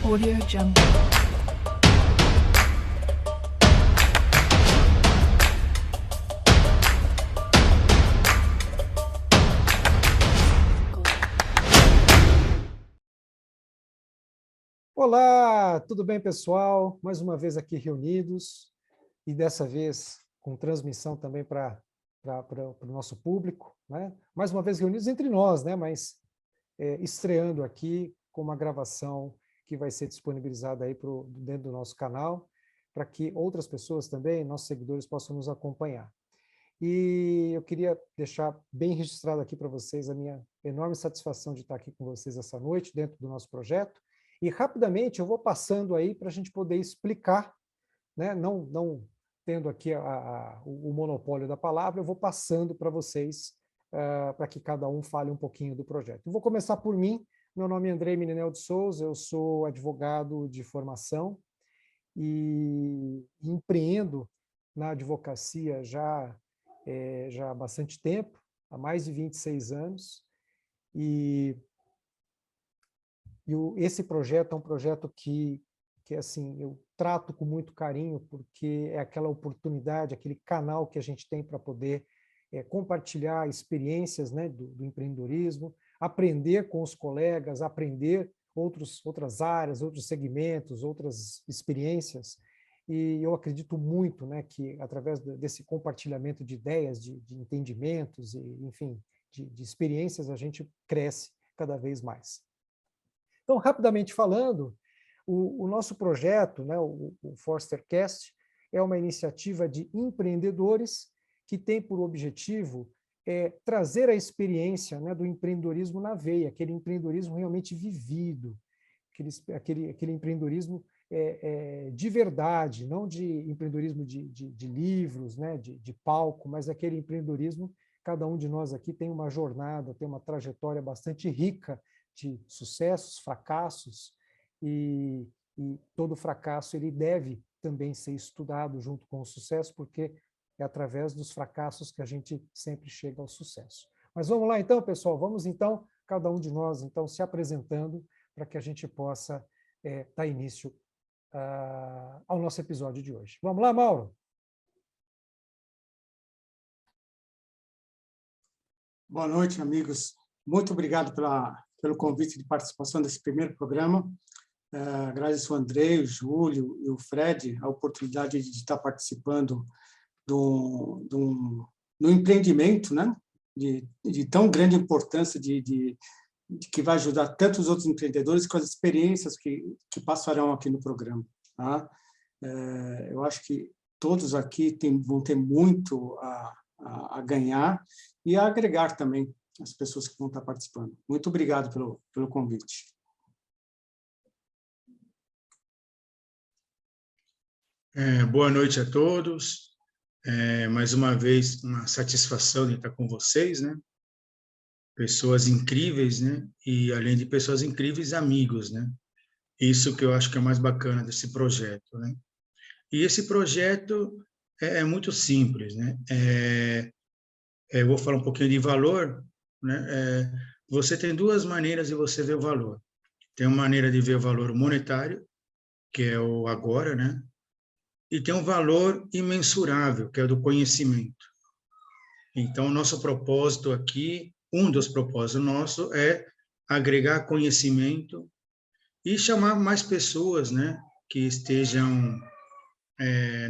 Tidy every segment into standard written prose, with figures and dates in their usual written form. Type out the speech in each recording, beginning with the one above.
Audio Jungle. Olá, tudo bem, pessoal? Mais uma vez aqui reunidos e dessa vez com transmissão também para o nosso público, né? Mais uma vez reunidos entre nós, né? Mas estreando aqui com uma gravação que vai ser disponibilizada aí dentro do nosso canal, para que outras pessoas também, nossos seguidores, possam nos acompanhar. E eu queria deixar bem registrado aqui para vocês a minha enorme satisfação de estar aqui com vocês essa noite, dentro do nosso projeto. E rapidamente eu vou passando aí para a gente poder explicar, né? Não tendo aqui o monopólio da palavra, eu vou passando para vocês, para que cada um fale um pouquinho do projeto. Eu vou começar por mim. Meu nome é Andrei Meninel de Souza, eu sou advogado de formação e empreendo na advocacia já há bastante tempo, há mais de 26 anos, esse projeto é um projeto que assim, eu trato com muito carinho, porque é aquela oportunidade, aquele canal que a gente tem para poder compartilhar experiências, né, do empreendedorismo, aprender com os colegas, aprender outras áreas, outros segmentos, outras experiências. E eu acredito muito, né, que através desse compartilhamento de ideias, de entendimentos, e, enfim, de experiências, a gente cresce cada vez mais. Então, rapidamente falando, o nosso projeto, né, o Forstercast, é uma iniciativa de empreendedores que tem por objetivo trazer a experiência, né, do empreendedorismo na veia, aquele empreendedorismo realmente vivido, aquele empreendedorismo de verdade, não de empreendedorismo de livros, né, de palco, mas aquele empreendedorismo, cada um de nós aqui tem uma jornada, tem uma trajetória bastante rica de sucessos, fracassos, e todo fracasso ele deve também ser estudado junto com o sucesso, porque é através dos fracassos que a gente sempre chega ao sucesso. Mas vamos lá então, pessoal, vamos então, cada um de nós, então, se apresentando para que a gente possa dar início ao nosso episódio de hoje. Vamos lá, Mauro? Boa noite, amigos. Muito obrigado pelo convite de participação desse primeiro programa. Agradeço ao Andrei, o Júlio e o Fred a oportunidade de estar participando do empreendimento, né? de tão grande importância, que vai ajudar tanto os outros empreendedores com as experiências que passarão aqui no programa. Tá? Eu acho que todos aqui vão ter muito a ganhar e a agregar também as pessoas que vão estar participando. Muito obrigado pelo convite. Boa noite a todos. Mais uma vez, uma satisfação de estar com vocês, né? Pessoas incríveis, né? E, além de pessoas incríveis, amigos, né? Isso que eu acho que é mais bacana desse projeto, né? E esse projeto é muito simples, né? Eu vou falar um pouquinho de valor, né? Você tem duas maneiras de você ver o valor. Tem uma maneira de ver o valor monetário, que é o agora, né? E tem um valor imensurável, que é o do conhecimento. Então, nosso propósito aqui, um dos propósitos nossos é agregar conhecimento e chamar mais pessoas, né? Que estejam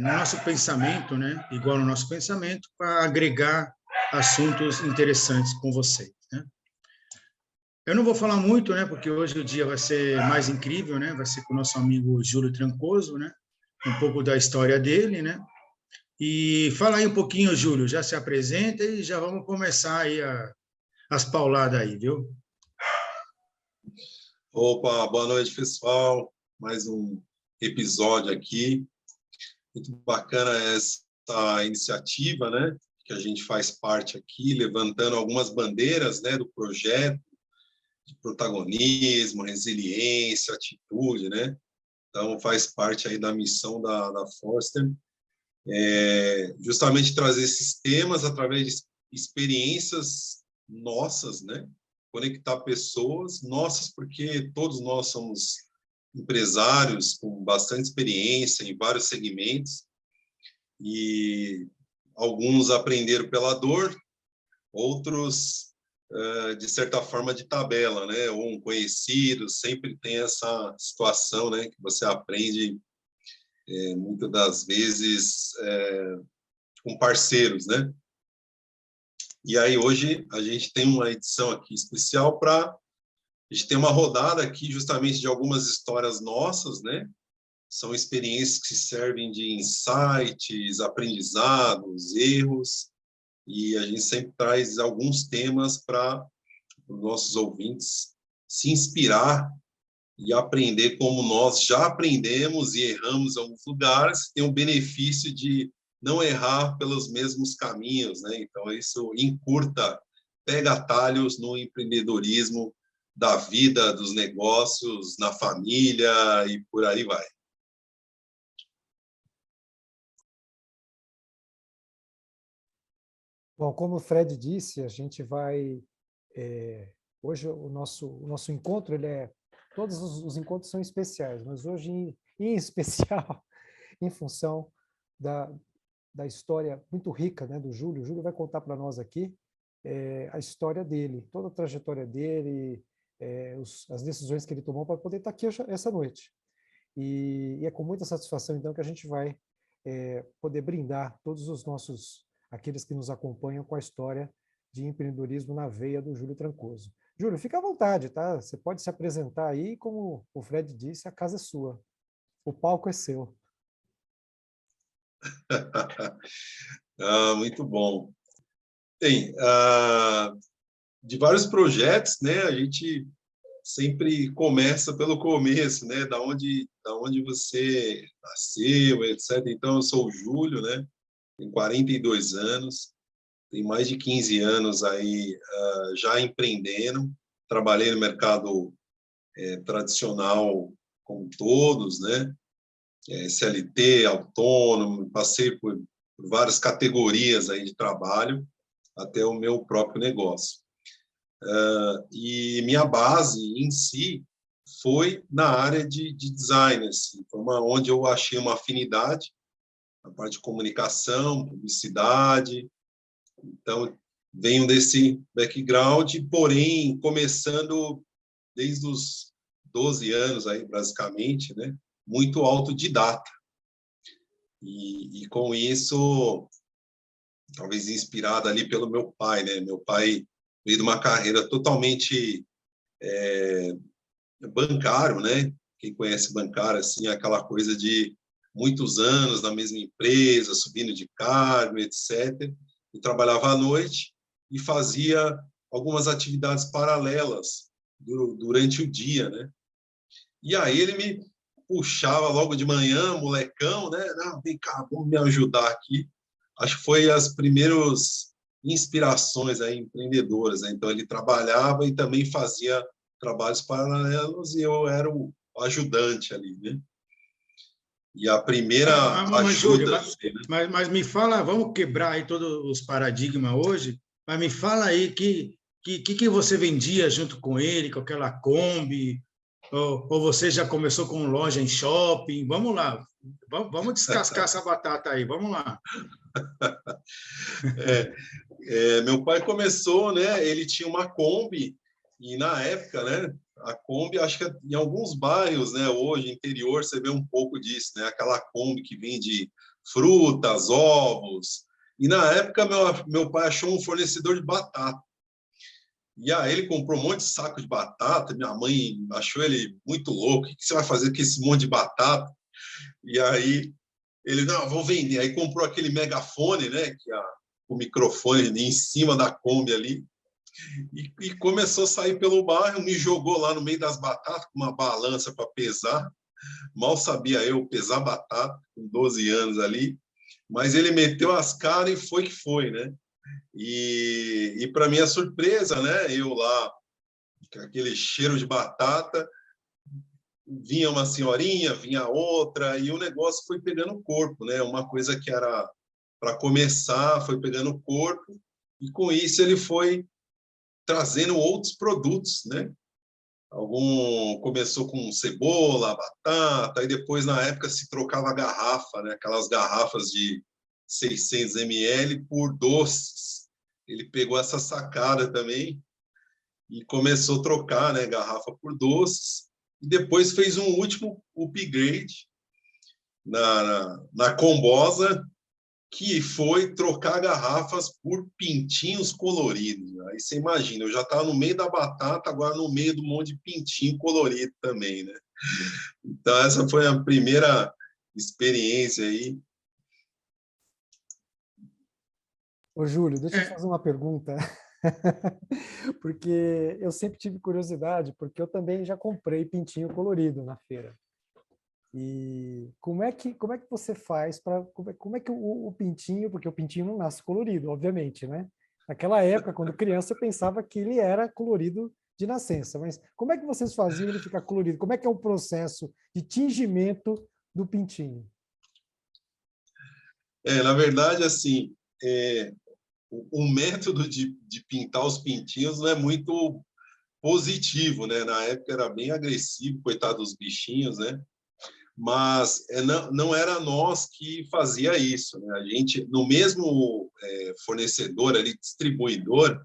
no nosso pensamento, né? Igual no nosso pensamento, para agregar assuntos interessantes com vocês, né? Eu não vou falar muito, né? Porque hoje o dia vai ser mais incrível, né? Vai ser com o nosso amigo Júlio Trancoso, né? Um pouco da história dele, né? E fala aí um pouquinho, Júlio, já se apresenta e já vamos começar aí as pauladas aí, viu? Opa, boa noite, pessoal. Mais um episódio aqui. Muito bacana essa iniciativa, né? Que a gente faz parte aqui, levantando algumas bandeiras, né, do projeto, de protagonismo, resiliência, atitude, né? Então, faz parte aí da missão da Forster, justamente trazer esses temas através de experiências nossas, né? Conectar pessoas nossas, porque todos nós somos empresários com bastante experiência em vários segmentos, e alguns aprenderam pela dor, outros, de certa forma, de tabela, né? Ou um conhecido, sempre tem essa situação, né? Que você aprende, muitas das vezes, com parceiros, né? E aí, hoje, a gente tem uma edição aqui especial para... A gente tem uma rodada aqui justamente de algumas histórias nossas, né? São experiências que servem de insights, aprendizados, erros, e a gente sempre traz alguns temas para os nossos ouvintes se inspirar e aprender como nós já aprendemos e erramos em alguns lugares, tem o benefício de não errar pelos mesmos caminhos, né? Então, isso encurta, pega atalhos no empreendedorismo, da vida, dos negócios, na família e por aí vai. Bom, como o Fred disse, a gente vai... hoje o nosso encontro, todos os encontros são especiais, mas hoje, em especial, em função da história muito rica, né, do Júlio. O Júlio vai contar para nós aqui a história dele, toda a trajetória dele, as decisões que ele tomou para poder estar aqui essa noite. E é com muita satisfação, então, que a gente vai poder brindar todos aqueles que nos acompanham com a história de empreendedorismo na veia do Júlio Trancoso. Júlio, fica à vontade, tá? Você pode se apresentar aí, como o Fred disse, a casa é sua. O palco é seu. Muito bom. Bem, de vários projetos, né? A gente sempre começa pelo começo, né? Da onde você nasceu, etc. Então, eu sou o Júlio, né? Tenho 42 anos, tenho mais de 15 anos aí já empreendendo. Trabalhei no mercado tradicional como todos, né? CLT, autônomo, passei por várias categorias aí de trabalho até o meu próprio negócio. E minha base em si foi na área de design, assim, foi onde eu achei uma afinidade, na parte de comunicação, publicidade. Então, venho desse background, porém, começando desde os 12 anos, aí, basicamente, né? Muito autodidata. E com isso, talvez inspirado ali pelo meu pai, né? Meu pai veio de uma carreira totalmente bancário, né? Quem conhece bancário, assim, é aquela coisa de muitos anos na mesma empresa, subindo de cargo, etc. E trabalhava à noite e fazia algumas atividades paralelas durante o dia, né? E aí ele me puxava logo de manhã, molecão, né? Não, vem cá, vamos me ajudar aqui. Acho que foi as primeiras inspirações aí, empreendedoras, né? Então, ele trabalhava e também fazia trabalhos paralelos e eu era o ajudante ali, né? E a primeira Mas, Júlio, ajuda... mas me fala, vamos quebrar aí todos os paradigmas hoje, mas me fala aí que você vendia junto com ele, com aquela Kombi, ou você já começou com loja em shopping? Vamos lá, vamos descascar essa batata aí, vamos lá. Meu pai começou, né? Ele tinha uma Kombi e na época, né? A Kombi, acho que em alguns bairros, né? Hoje, interior, você vê um pouco disso, né? Aquela Kombi que vende frutas, ovos. E na época, meu pai achou um fornecedor de batata. E aí ele comprou um monte de saco de batata. Minha mãe achou ele muito louco. O que você vai fazer com esse monte de batata? E aí ele, não, vou vender. Aí comprou aquele megafone, né? Que o microfone em cima da Kombi ali. E começou a sair pelo bairro, me jogou lá no meio das batatas com uma balança para pesar. Mal sabia eu pesar batata, com 12 anos ali. Mas ele meteu as caras e foi que foi, né? E para minha surpresa, né? Eu lá, com aquele cheiro de batata, vinha uma senhorinha, vinha outra, e o negócio foi pegando corpo, né? Uma coisa que era para começar, foi pegando corpo, e com isso ele foi trazendo outros produtos, né? Começou com cebola, batata, e depois, na época, se trocava a garrafa, né? Aquelas garrafas de 600 ml por doces. Ele pegou essa sacada também e começou a trocar, né, garrafa por doces. E depois fez um último upgrade na Combosa, que foi trocar garrafas por pintinhos coloridos. Aí você imagina, eu já estava no meio da batata, agora no meio de um monte de pintinho colorido também, né? Então, essa foi a primeira experiência aí. Ô, Júlio, deixa eu fazer uma pergunta, porque eu sempre tive curiosidade, porque eu também já comprei pintinho colorido na feira. E como é que você faz para como é que o pintinho, porque o pintinho não nasce colorido, obviamente, né? Naquela época, quando criança, eu pensava que ele era colorido de nascença, mas como é que vocês faziam ele ficar colorido? Como é que é o processo de tingimento do pintinho? Na verdade, assim, o método de pintar os pintinhos não é muito positivo, né? Na época era bem agressivo, coitado dos bichinhos, né? Mas não era nós que fazia isso, né? A gente, no mesmo fornecedor, ali, distribuidor,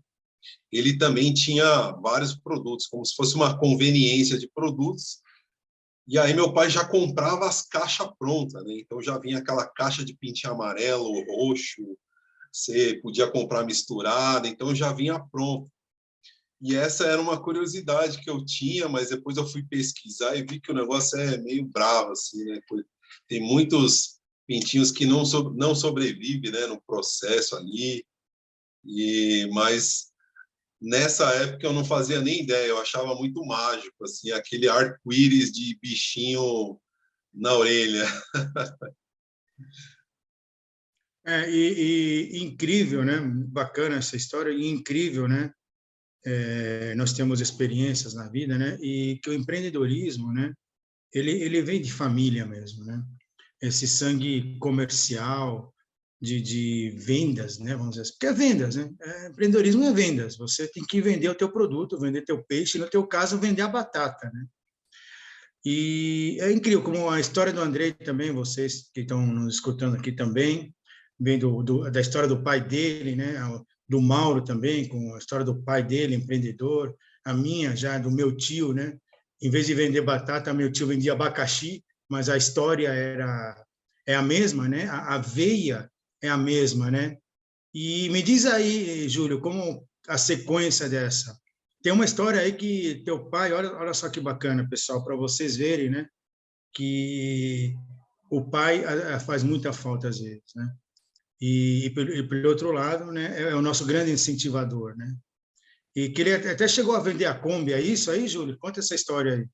ele também tinha vários produtos, como se fosse uma conveniência de produtos. E aí meu pai já comprava as caixas prontas, né? Então já vinha aquela caixa de pintinho amarelo, roxo, você podia comprar misturada, então já vinha pronto. E essa era uma curiosidade que eu tinha, mas depois eu fui pesquisar e vi que o negócio é meio bravo, assim, né? Tem muitos pintinhos que não sobrevivem, né, no processo ali. Mas nessa época eu não fazia nem ideia, eu achava muito mágico, assim, aquele arco-íris de bichinho na orelha. Incrível, né? Bacana essa história, e incrível, né? Nós temos experiências na vida, né? E que o empreendedorismo, né? Ele vem de família mesmo, né? Esse sangue comercial de vendas, né? Vamos dizer assim, porque é vendas, né? Empreendedorismo é vendas. Você tem que vender o teu produto, vender teu peixe, no teu caso, vender a batata, né? E é incrível como a história do Andrei também, vocês que estão nos escutando aqui também, vem da história do pai dele, né? Do Mauro também, com a história do pai dele, empreendedor, a minha já, do meu tio, né? Em vez de vender batata, meu tio vendia abacaxi, mas a história é a mesma, né? A veia é a mesma, né? E me diz aí, Júlio, como a sequência dessa? Tem uma história aí que teu pai, olha só que bacana, pessoal, para vocês verem, né? Que o pai faz muita falta às vezes, né? Pelo outro lado, né, é o nosso grande incentivador, né? E que ele até chegou a vender a Kombi, é isso aí, Júlio? Conta essa história aí.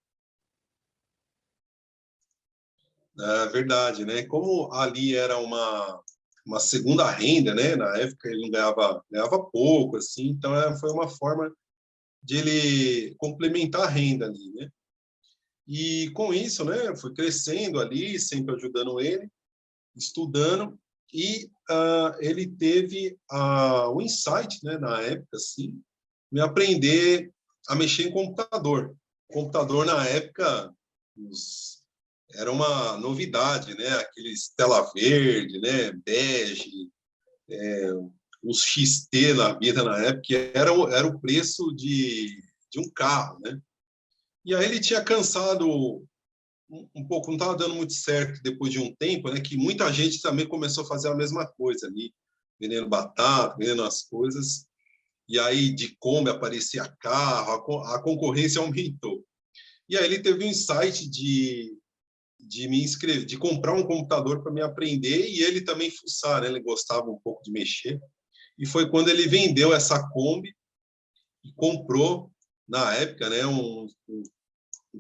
É verdade, né? Como ali era uma segunda renda, né? Na época ele não ganhava pouco, assim, então foi uma forma de ele complementar a renda ali, né? E com isso, né, fui crescendo ali, sempre ajudando ele, estudando, e ele teve o insight, né, na época, assim, de aprender a mexer em computador. Computador, na época, era uma novidade, né? Aqueles tela verde, né? Bege, os XT na vida na época, era o preço de um carro, né? E aí ele tinha cansado um pouco, não estava dando muito certo depois de um tempo, né? Que muita gente também começou a fazer a mesma coisa ali, vendendo batata, vendendo as coisas. E aí de Kombi aparecia carro, a concorrência aumentou. E aí ele teve um insight de me inscrever, de comprar um computador para me aprender e ele também fuçar, né? Ele gostava um pouco de mexer. E foi quando ele vendeu essa Kombi e comprou, na época, né, um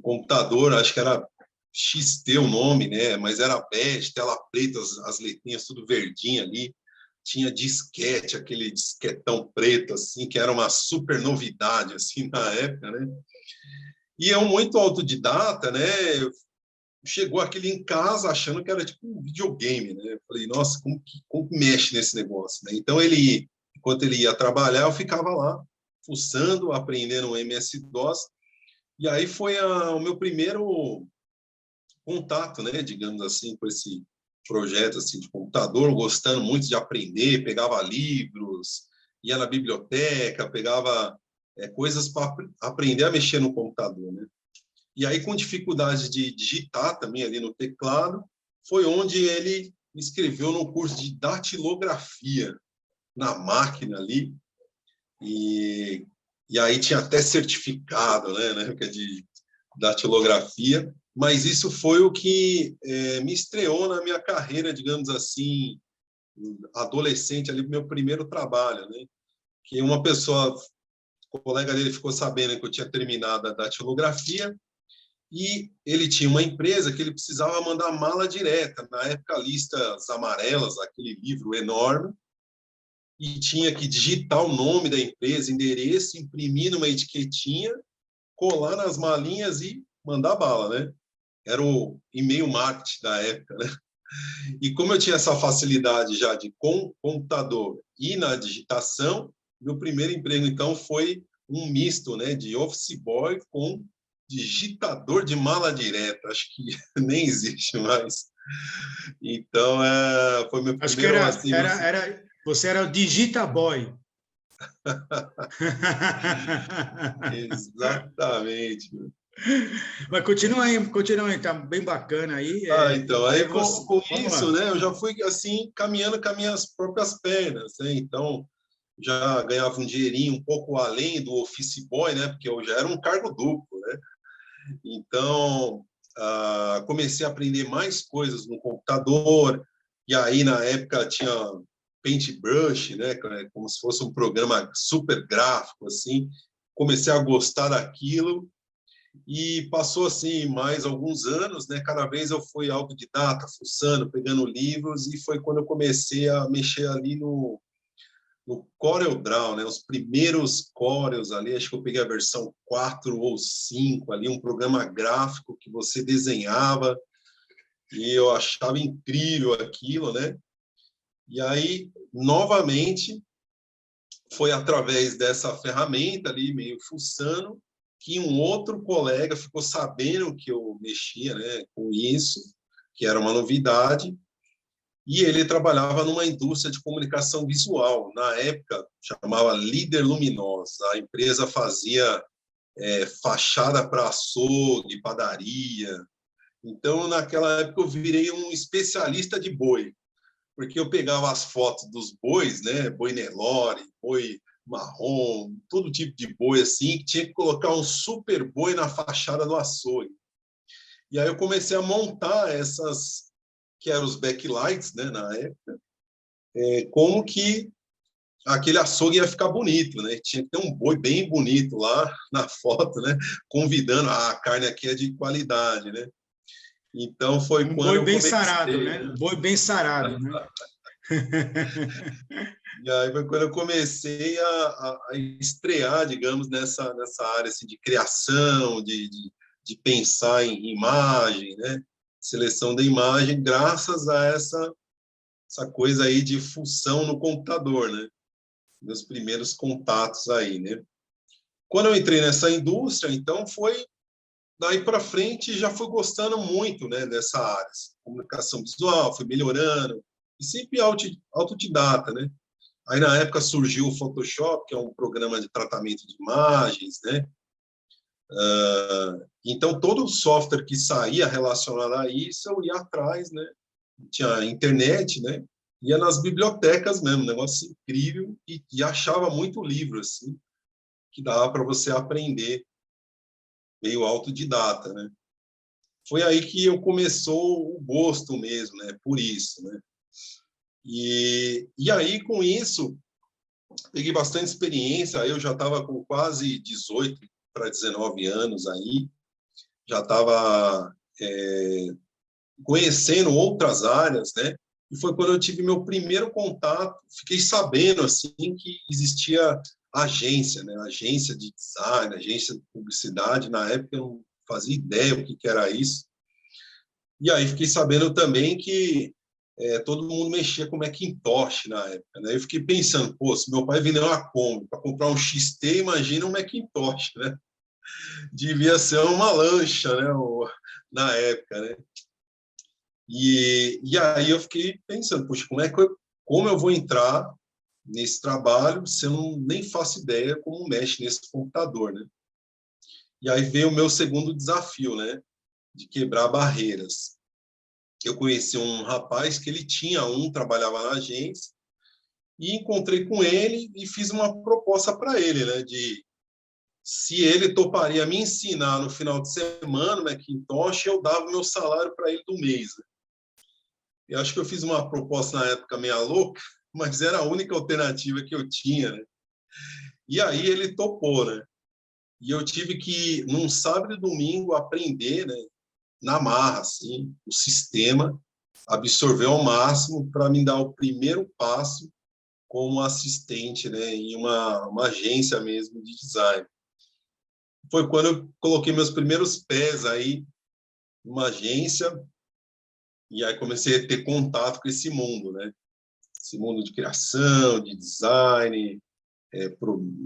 computador, acho que era XT o nome, né? Mas era bege, tela preta, as letrinhas tudo verdinha ali. Tinha disquete, aquele disquetão preto, assim, que era uma super novidade, assim, na época, né? E eu, muito autodidata, né? Chegou aquele em casa achando que era tipo um videogame, né? Eu falei, nossa, como que mexe nesse negócio, né? Então, enquanto ele ia trabalhar, eu ficava lá, fuçando, aprendendo o MS-DOS, E aí foi o meu primeiro contato, né, digamos assim, com esse projeto assim de computador, gostando muito de aprender, pegava livros, ia na biblioteca, pegava coisas para aprender a mexer no computador, né? E aí, com dificuldade de digitar também ali no teclado, foi onde ele me inscreveu no curso de datilografia na máquina ali, e aí tinha até certificado, né, que é de datilografia, mas isso foi o que me estreou na minha carreira, digamos assim, adolescente, ali, meu primeiro trabalho, né? Que uma pessoa, o colega dele ficou sabendo que eu tinha terminado a datilografia, e ele tinha uma empresa que ele precisava mandar mala direta, na época listas amarelas, aquele livro enorme, e tinha que digitar o nome da empresa, endereço, imprimir numa etiquetinha, colar nas malinhas e mandar bala, né? Era o e-mail marketing da época, né? E como eu tinha essa facilidade já de com computador e na digitação, meu primeiro emprego, então, foi um misto, né, de office boy com digitador de mala direta. Acho que nem existe mais. Então, foi meu Acho que primeiro, assim... você era o Digitaboy. Exatamente. Mas continua aí, tá bem bacana aí. Então, Aí aí você, com vamos isso, lá. né, eu já fui, assim, caminhando com as minhas próprias pernas, né? Então, já ganhava um dinheirinho um pouco além do office boy, né? Porque eu já era um cargo duplo, né? Então, comecei a aprender mais coisas no computador, e aí, na época, tinha Paintbrush, né? Como se fosse um programa super gráfico, assim. Comecei a gostar daquilo, e passou, assim, mais alguns anos, né? Cada vez eu fui autodidata, fuçando, pegando livros, e foi quando eu comecei a mexer ali no CorelDRAW, né? Os primeiros Corels ali, acho que eu peguei a versão 4 ou 5 ali, um programa gráfico que você desenhava, e eu achava incrível aquilo, né? E aí, novamente, foi através dessa ferramenta ali, meio fuçando, que um outro colega ficou sabendo que eu mexia, né, com isso, que era uma novidade, e ele trabalhava numa indústria de comunicação visual. Na época, chamava Líder Luminosa. A empresa fazia fachada para açougue, padaria. Então, naquela época, eu virei um especialista de boi, porque eu pegava as fotos dos bois, né? Boi Nelore, boi marrom, todo tipo de boi assim, que tinha que colocar um super boi na fachada do açougue. E aí eu comecei a montar essas, que eram os backlights, né, na época, como que aquele açougue ia ficar bonito, né? Tinha que ter um boi bem bonito lá na foto, né? Convidando, a carne aqui é de qualidade, né? Então foi Um quando boi eu bem sarado, comecei, né? né? Um boi bem sarado, né? E aí foi quando eu comecei a estrear, digamos, nessa área assim, de criação, de pensar em imagem, né? Seleção da imagem, graças a essa coisa aí de função no computador, né? Meus primeiros contatos aí, né? Quando eu entrei nessa indústria, então foi daí para frente, já fui gostando muito, né, dessa área, assim, comunicação visual, fui melhorando, e sempre autodidata, né? Aí na época surgiu o Photoshop, que é um programa de tratamento de imagens, né? Então todo software que saía relacionado a isso, eu ia atrás, né? Tinha internet, né? Ia nas bibliotecas mesmo, negócio incrível, e achava muito livro, assim, que dava para você aprender, meio autodidata, né? Foi aí que eu começou o gosto mesmo, né? Por isso, né? E aí, com isso, peguei bastante experiência, eu já estava com quase 18 para 19 anos aí, já estava conhecendo outras áreas, né? E foi quando eu tive meu primeiro contato, fiquei sabendo, assim, que existia agência, né? Agência de design, agência de publicidade, na época eu não fazia ideia o que era isso. E aí fiquei sabendo também que todo mundo mexia com Macintosh na época, né? Eu fiquei pensando, pô, se meu pai vendeu uma Kombi para comprar um XT, imagina um Macintosh, né? devia ser uma lancha, né? Na época, né? E aí eu fiquei pensando, poxa, como eu vou entrar nesse trabalho se eu nem faço ideia como mexe nesse computador, né? E aí veio o meu segundo desafio, né? De quebrar barreiras. Eu conheci um rapaz que ele trabalhava na agência, e encontrei com ele e fiz uma proposta para ele, né? De se ele toparia me ensinar no final de semana, Macintosh, eu dava o meu salário para ele do mês. Né? Eu acho que eu fiz uma proposta na época meio louca, mas era a única alternativa que eu tinha, né? E aí ele topou, né? E eu tive que, num sábado e domingo, aprender, né, na marra, assim, o sistema, absorver ao máximo para me dar o primeiro passo como assistente, né, em uma agência mesmo de design. Foi quando eu coloquei meus primeiros pés aí numa agência e aí comecei a ter contato com esse mundo, né? Esse mundo de criação, de design,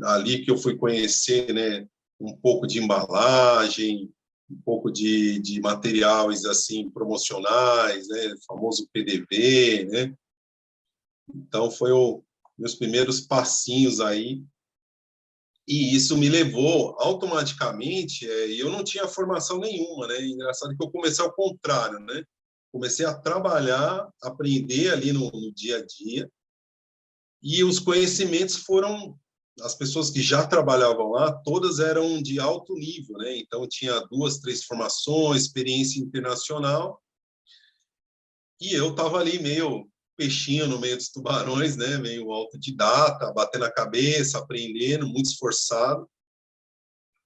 ali que eu fui conhecer, né, um pouco de embalagem, um pouco de materiais assim promocionais, né, o famoso PDV, né? Então foi meus primeiros passinhos aí, e isso me levou automaticamente, e eu não tinha formação nenhuma, né? Engraçado que eu comecei ao contrário, né? Comecei a trabalhar, aprender ali no dia a dia, e os conhecimentos foram, as pessoas que já trabalhavam lá, todas eram de alto nível, né? Então tinha 2, 3 formações, experiência internacional, e eu estava ali meio peixinho no meio dos tubarões, né? Meio autodidata, batendo a cabeça, aprendendo, muito esforçado,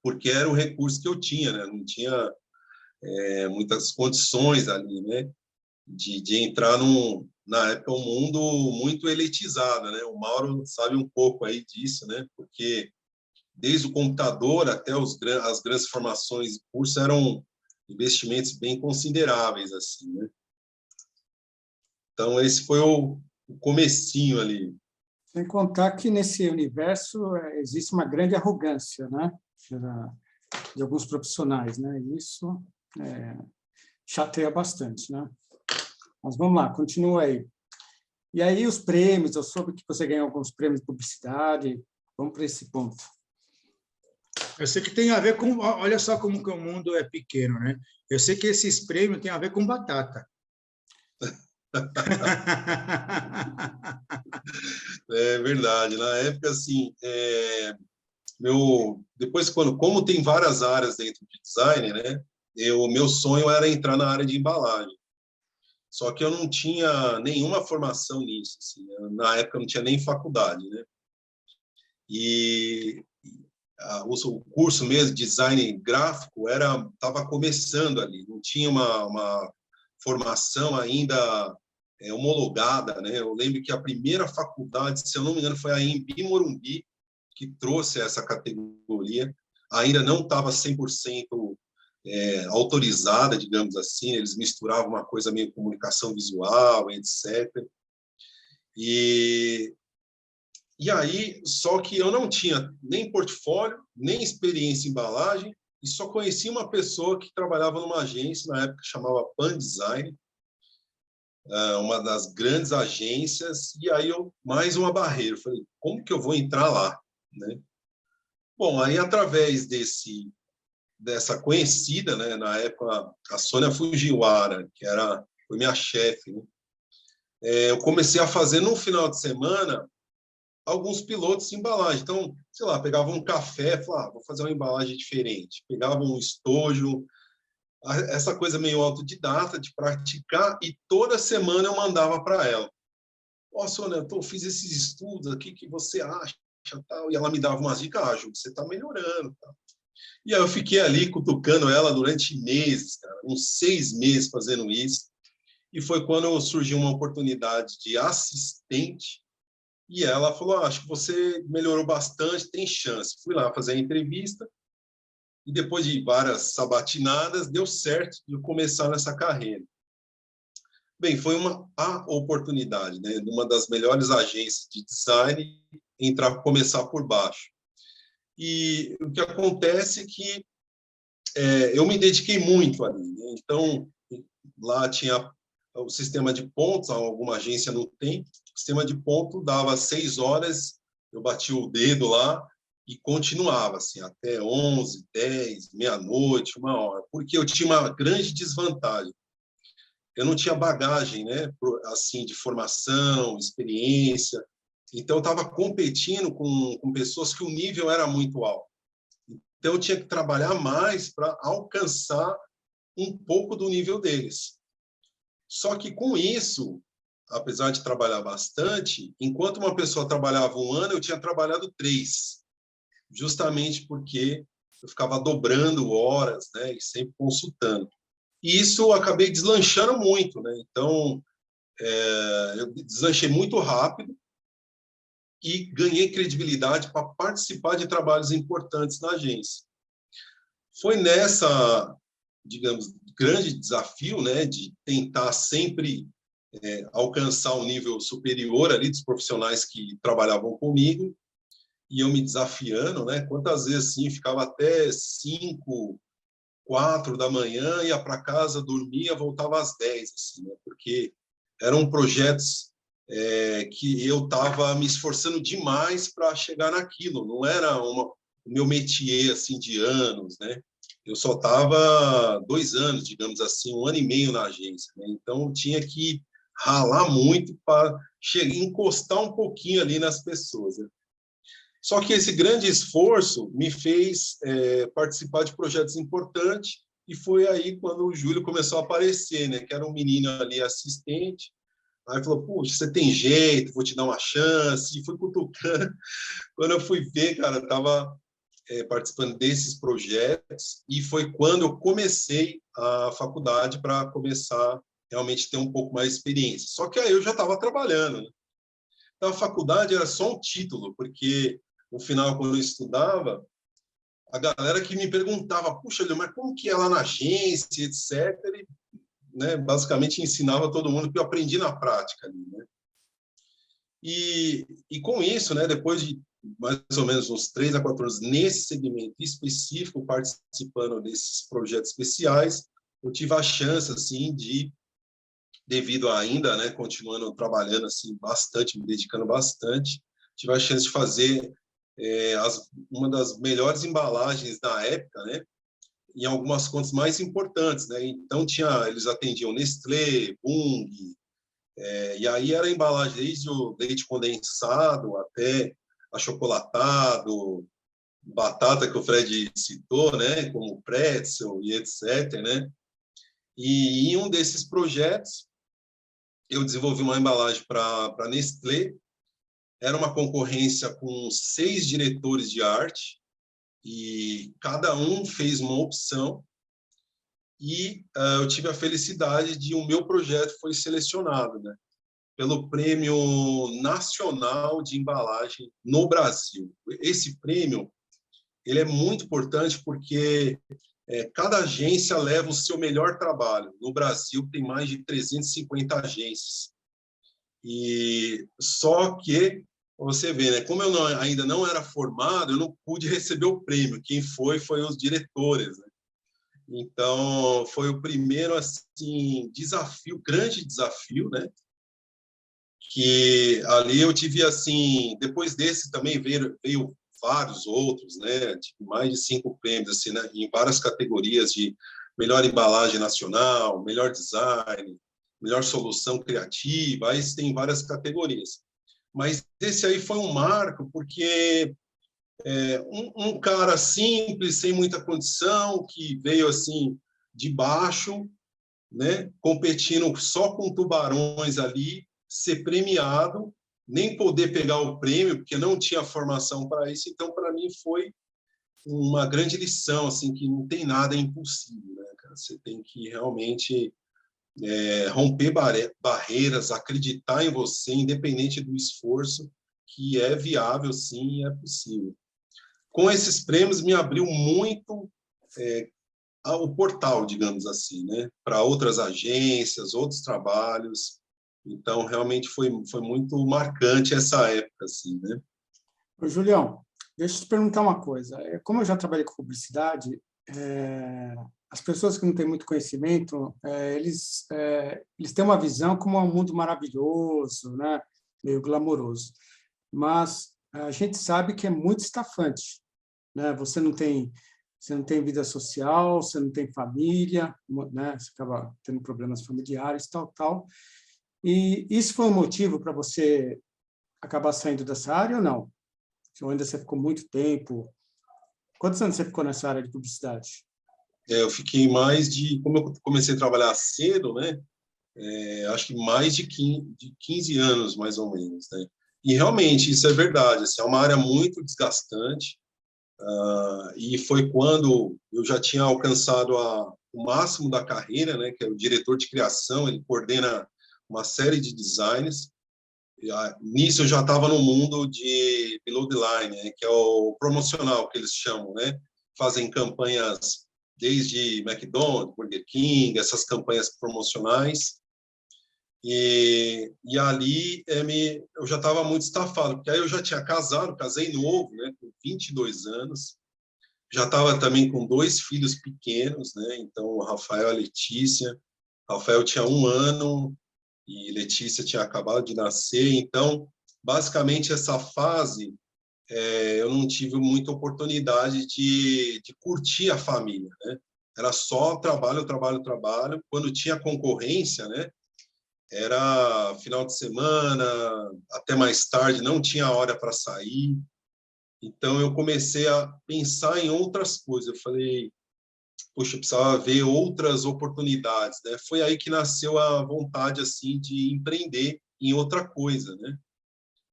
porque era o recurso que eu tinha, né? Não tinha muitas condições ali, né? De entrar na época, um mundo muito elitizado, né? O Mauro sabe um pouco aí disso, né? Porque desde o computador até as grandes formações de curso eram investimentos bem consideráveis, assim, né? Então, esse foi o comecinho ali. Sem contar que nesse universo existe uma grande arrogância, né? De alguns profissionais, né? Isso chateia bastante, né? Mas vamos lá, continua aí. E aí os prêmios, eu soube que você ganhou alguns prêmios de publicidade. Vamos para esse ponto. Eu sei que tem a ver com... Olha só como que o mundo é pequeno, né? Eu sei que esses prêmios têm a ver com batata. É verdade. Na época, assim, depois, como tem várias áreas dentro de design, né? Meu sonho era entrar na área de embalagem. Só que eu não tinha nenhuma formação nisso. Assim, na época, eu não tinha nem faculdade, né? E o curso mesmo, design gráfico, estava começando ali. Não tinha uma formação ainda homologada, né? Eu lembro que a primeira faculdade, se eu não me engano, foi a Embi Morumbi, que trouxe essa categoria. Ainda não estava 100% autorizada, digamos assim. Eles misturavam uma coisa meio comunicação visual, etc. E aí, só que eu não tinha nem portfólio, nem experiência em embalagem, e só conhecia uma pessoa que trabalhava numa agência, na época chamava Pan Design, uma das grandes agências, e aí mais uma barreira. Eu falei, como que eu vou entrar lá? Né? Bom, aí através dessa conhecida, né, na época, a Sônia Fujiwara, que foi minha chefe, né? Eu comecei a fazer no final de semana alguns pilotos de embalagem. Então, sei lá, pegava um café, falava, vou fazer uma embalagem diferente. Pegava um estojo, essa coisa meio autodidata de praticar, e toda semana eu mandava para ela. Ó, Sônia, eu fiz esses estudos aqui, que você acha? Tal. E ela me dava umas dicas, Ju, você está melhorando. Tal. E aí eu fiquei ali cutucando ela durante meses, cara, uns 6 meses fazendo isso. E foi quando surgiu uma oportunidade de assistente, e ela falou, acho que você melhorou bastante, tem chance. Fui lá fazer a entrevista, e depois de várias sabatinadas, deu certo de eu começar nessa carreira. Bem, foi a oportunidade, né, de uma das melhores agências de design, começar por baixo. E o que acontece é que eu me dediquei muito ali, né? Então, lá tinha o sistema de pontos, alguma agência não tem, o sistema de ponto dava 6 horas, eu bati o dedo lá e continuava, assim, até 11, 10, meia-noite, 1 hora, porque eu tinha uma grande desvantagem. Eu não tinha bagagem, né, assim, de formação, experiência, então eu estava competindo com pessoas que o nível era muito alto. Então eu tinha que trabalhar mais para alcançar um pouco do nível deles. Só que com isso, apesar de trabalhar bastante, enquanto uma pessoa trabalhava 1 ano, eu tinha trabalhado 3, justamente porque eu ficava dobrando horas, né, e sempre consultando. E isso eu acabei deslanchando muito, né? Então, eu deslanchei muito rápido e ganhei credibilidade para participar de trabalhos importantes na agência. Foi nessa, digamos, grande desafio, né, de tentar sempre alcançar um nível superior ali dos profissionais que trabalhavam comigo, e eu me desafiando, né? Quantas vezes assim, ficava até 5, 4 da manhã, ia para casa, dormia, voltava às 10, assim, né? Porque eram projetos que eu estava me esforçando demais para chegar naquilo, não era o meu métier assim de anos, né? Eu só estava 2 anos, digamos assim, 1 ano e meio na agência, né? Então tinha que ralar muito para encostar um pouquinho ali nas pessoas, né? Só que esse grande esforço me fez participar de projetos importantes, e foi aí quando o Júlio começou a aparecer, né? Que era um menino ali assistente. Aí falou: puxa, você tem jeito, vou te dar uma chance. E fui cutucando. Quando eu fui ver, cara, eu estava participando desses projetos, e foi quando eu comecei a faculdade para começar realmente ter um pouco mais de experiência. Só que aí eu já estava trabalhando, né? Então, a faculdade era só um título, porque no final, quando eu estudava, a galera que me perguntava: puxa, Leo, mas como que é lá na agência, etc., ele, né, basicamente ensinava todo mundo, que eu aprendi na prática ali, né? E com isso, né, depois de mais ou menos uns 3 a 4 anos nesse segmento específico, participando desses projetos especiais, eu tive a chance, assim, devido a ainda, né, continuando trabalhando, assim, bastante, me dedicando bastante, tive a chance de fazer uma das melhores embalagens da época, né, em algumas contas mais importantes, né? Então eles atendiam Nestlé, Bung, e aí era a embalagem desde o leite condensado até achocolatado, batata que o Fred citou, né, como pretzel e etc, né? E em um desses projetos eu desenvolvi uma embalagem para Nestlé. Era uma concorrência com 6 diretores de arte, e cada um fez uma opção, e eu tive a felicidade de o meu projeto foi selecionado, né, pelo Prêmio Nacional de Embalagem no Brasil. Esse prêmio ele é muito importante porque cada agência leva o seu melhor trabalho. No Brasil tem mais de 350 agências. E só que você vê, né? Como eu ainda não era formado, eu não pude receber o prêmio. Quem foi os diretores, né? Então foi o primeiro assim desafio, grande desafio, né? Que ali eu tive assim, depois desse também veio vários outros, né? Tive mais de 5 prêmios assim, né? Em várias categorias de melhor embalagem nacional, melhor design, melhor solução criativa, aí tem várias categorias. Mas esse aí foi um marco, porque um cara simples, sem muita condição, que veio assim de baixo, né, competindo só com tubarões ali, ser premiado, nem poder pegar o prêmio, porque não tinha formação para isso. Então, para mim, foi uma grande lição, assim, que não tem nada impossível, né, cara? Você tem que realmente romper barreiras, acreditar em você, independente do esforço, que é viável, sim, e é possível. Com esses prêmios, me abriu muito o portal, digamos assim, né, para outras agências, outros trabalhos. Então, realmente foi muito marcante essa época, assim, né? Ô, Julião, Deixa eu te perguntar uma coisa. Como eu já trabalhei com publicidade, as pessoas que não têm muito conhecimento, eles têm uma visão como um mundo maravilhoso, né? Meio glamouroso. Mas a gente sabe que é muito estafante, né? Você não tem vida social, você não tem família, né? Você acaba tendo problemas familiares, tal. E isso foi um motivo para você acabar saindo dessa área ou não? Ou ainda você ficou muito tempo? Quantos anos você ficou nessa área de publicidade? Eu fiquei como eu comecei a trabalhar cedo, né? Acho que mais de 15 anos, mais ou menos, né? E realmente, isso é verdade, assim, é uma área muito desgastante, e foi quando eu já tinha alcançado o máximo da carreira, né? Que é o diretor de criação, ele coordena uma série de designers. Nisso eu já estava no mundo de below the line, né? Que é o promocional, que eles chamam, né? Fazem campanhas desde McDonald's, Burger King, essas campanhas promocionais. E ali eu já estava muito estafado, porque aí eu já tinha casei novo, né? Com 22 anos. Já estava também com 2 filhos pequenos, né? Então, o Rafael e a Letícia. Rafael tinha 1 ano, e Letícia tinha acabado de nascer, então, basicamente, essa fase, eu não tive muita oportunidade de curtir a família, né? Era só trabalho. Quando tinha concorrência, né? Era final de semana, até mais tarde, não tinha hora para sair. Então, eu comecei a pensar em outras coisas. Eu falei, poxa, eu precisava ver outras oportunidades, né? Foi aí que nasceu a vontade, assim, de empreender em outra coisa, né?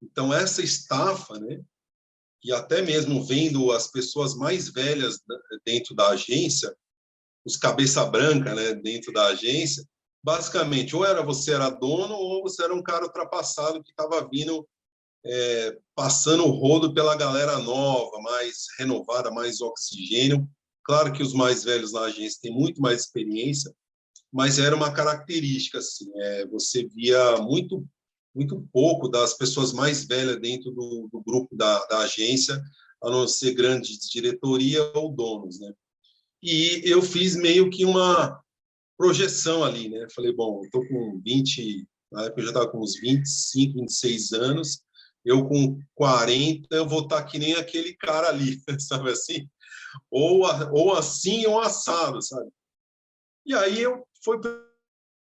Então, essa estafa, né? E até mesmo vendo as pessoas mais velhas dentro da agência, os cabeça branca, né? Dentro da agência, basicamente, ou você era dono, ou você era um cara ultrapassado que estava vindo, passando o rodo pela galera nova, mais renovada, mais oxigênio. Claro que os mais velhos na agência têm muito mais experiência, mas era uma característica, assim, você via muito pouco das pessoas mais velhas dentro do grupo da agência, a não ser grandes diretoria ou donos, né? E eu fiz meio que uma projeção ali, né? Falei, bom, estou com 20, na época eu já estava com uns 25, 26 anos, eu com 40, eu vou estar que nem aquele cara ali, sabe assim? Ou assim, ou assado, sabe? E aí foi o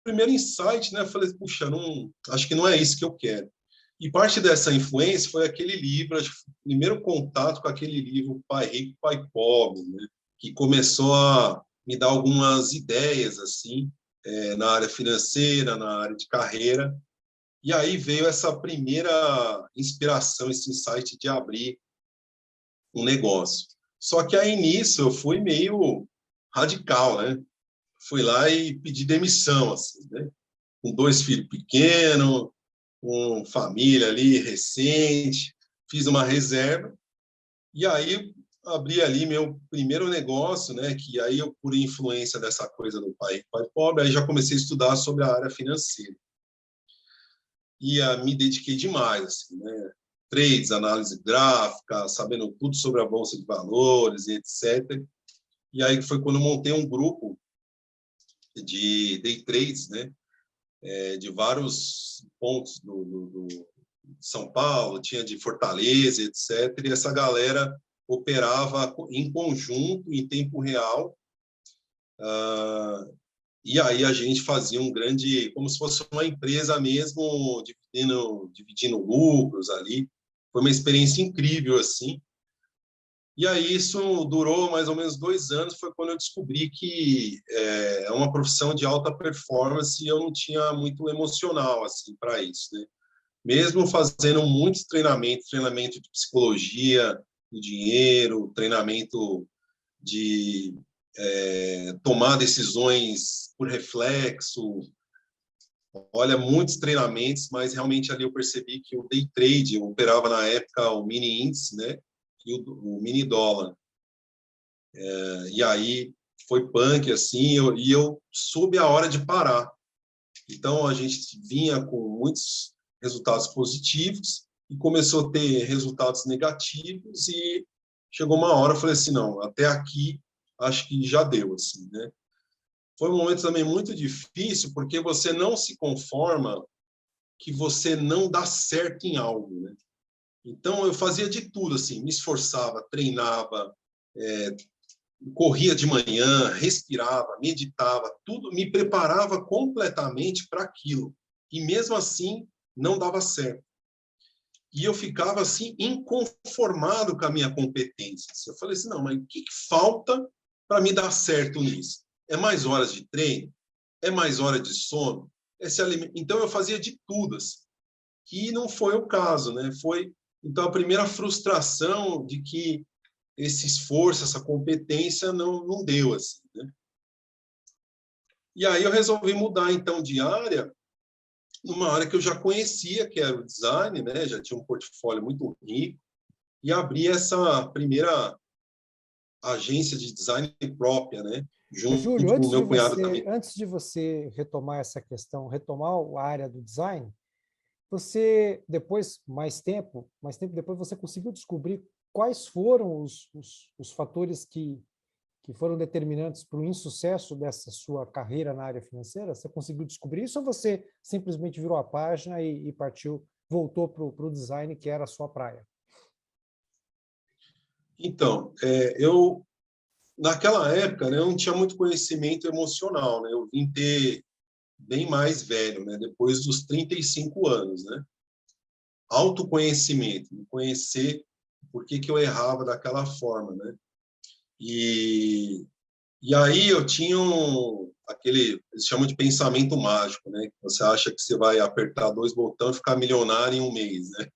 primeiro insight, né? Eu falei, puxa, acho que não é isso que eu quero. E parte dessa influência foi aquele livro, acho que foi o primeiro contato com aquele livro Pai Rico, Pai Pobre, né? Que começou a me dar algumas ideias, assim, na área financeira, na área de carreira. E aí veio essa primeira inspiração, esse insight de abrir um negócio. Só que aí nisso eu fui meio radical, né? Fui lá e pedi demissão, assim, né? Com 2 filhos pequenos, com família ali recente, fiz uma reserva e aí abri ali meu primeiro negócio, né? Que aí eu, por influência dessa coisa do pai pobre, aí já comecei a estudar sobre a área financeira e me dediquei demais, assim, né? Trades, análise gráfica, sabendo tudo sobre a bolsa de valores e etc. E aí foi quando eu montei um grupo de day trades, né? De vários pontos de São Paulo, tinha de Fortaleza, etc. E essa galera operava em conjunto, em tempo real, e aí a gente fazia um grande, como se fosse uma empresa mesmo, dividindo lucros ali. Foi uma experiência incrível, assim. E aí isso durou mais ou menos 2 anos, foi quando eu descobri que é uma profissão de alta performance e eu não tinha muito emocional assim para isso, né? Mesmo fazendo muitos treinamento de psicologia do dinheiro, treinamento de tomar decisões por reflexo, olha, muitos treinamentos, mas realmente ali eu percebi que o day trade, eu operava na época o mini índice, né? E o mini dólar. E aí foi punk, assim, e eu soube a hora de parar. Então, a gente vinha com muitos resultados positivos, e começou a ter resultados negativos e chegou uma hora, eu falei assim, não, até aqui acho que já deu, assim, né? Foi um momento também muito difícil, porque você não se conforma que você não dá certo em algo, né? Então, eu fazia de tudo, assim, me esforçava, treinava, corria de manhã, respirava, meditava, tudo, me preparava completamente para aquilo. E mesmo assim, não dava certo. E eu ficava, assim, inconformado com a minha competência. Eu falei assim, não, mas o que falta para me dar certo nisso? É mais horas de treino? É mais hora de sono? Então, eu fazia de tudo, assim. E não foi o caso, né? Então, a primeira frustração de que esse esforço, essa competência não deu, assim, né? E aí eu resolvi mudar, então, de área, numa área que eu já conhecia, que era o design, né? Já tinha um portfólio muito rico, e abri essa primeira agência de design própria, né? Júlio, Junto com o meu cunhado também. antes de você retomar essa questão, retomar a área do design, você depois, mais tempo depois, você conseguiu descobrir quais foram os fatores que foram determinantes para o insucesso dessa sua carreira na área financeira? Você conseguiu descobrir isso ou você simplesmente virou a página e voltou para o design, que era a sua praia? Então, naquela época, né, eu não tinha muito conhecimento emocional, né? Eu vim ter bem mais velho, né? Depois dos 35 anos, né? Autoconhecimento, conhecer por que eu errava daquela forma, né? E aí eu tinha eles chamam de pensamento mágico, né? Você acha que você vai apertar 2 botões e ficar milionário em um mês, né?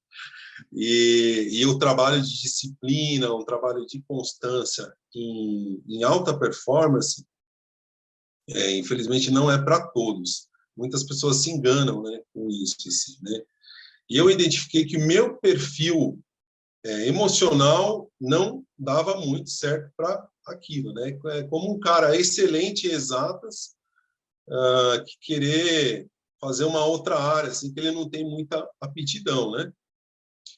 E o trabalho de disciplina, o trabalho de constância em alta performance, infelizmente não é para todos. Muitas pessoas se enganam, né, com isso, assim, né? E eu identifiquei que meu perfil emocional não dava muito certo para aquilo, né? Como um cara excelente em exatas, que querer fazer uma outra área, assim, que ele não tem muita aptidão, né?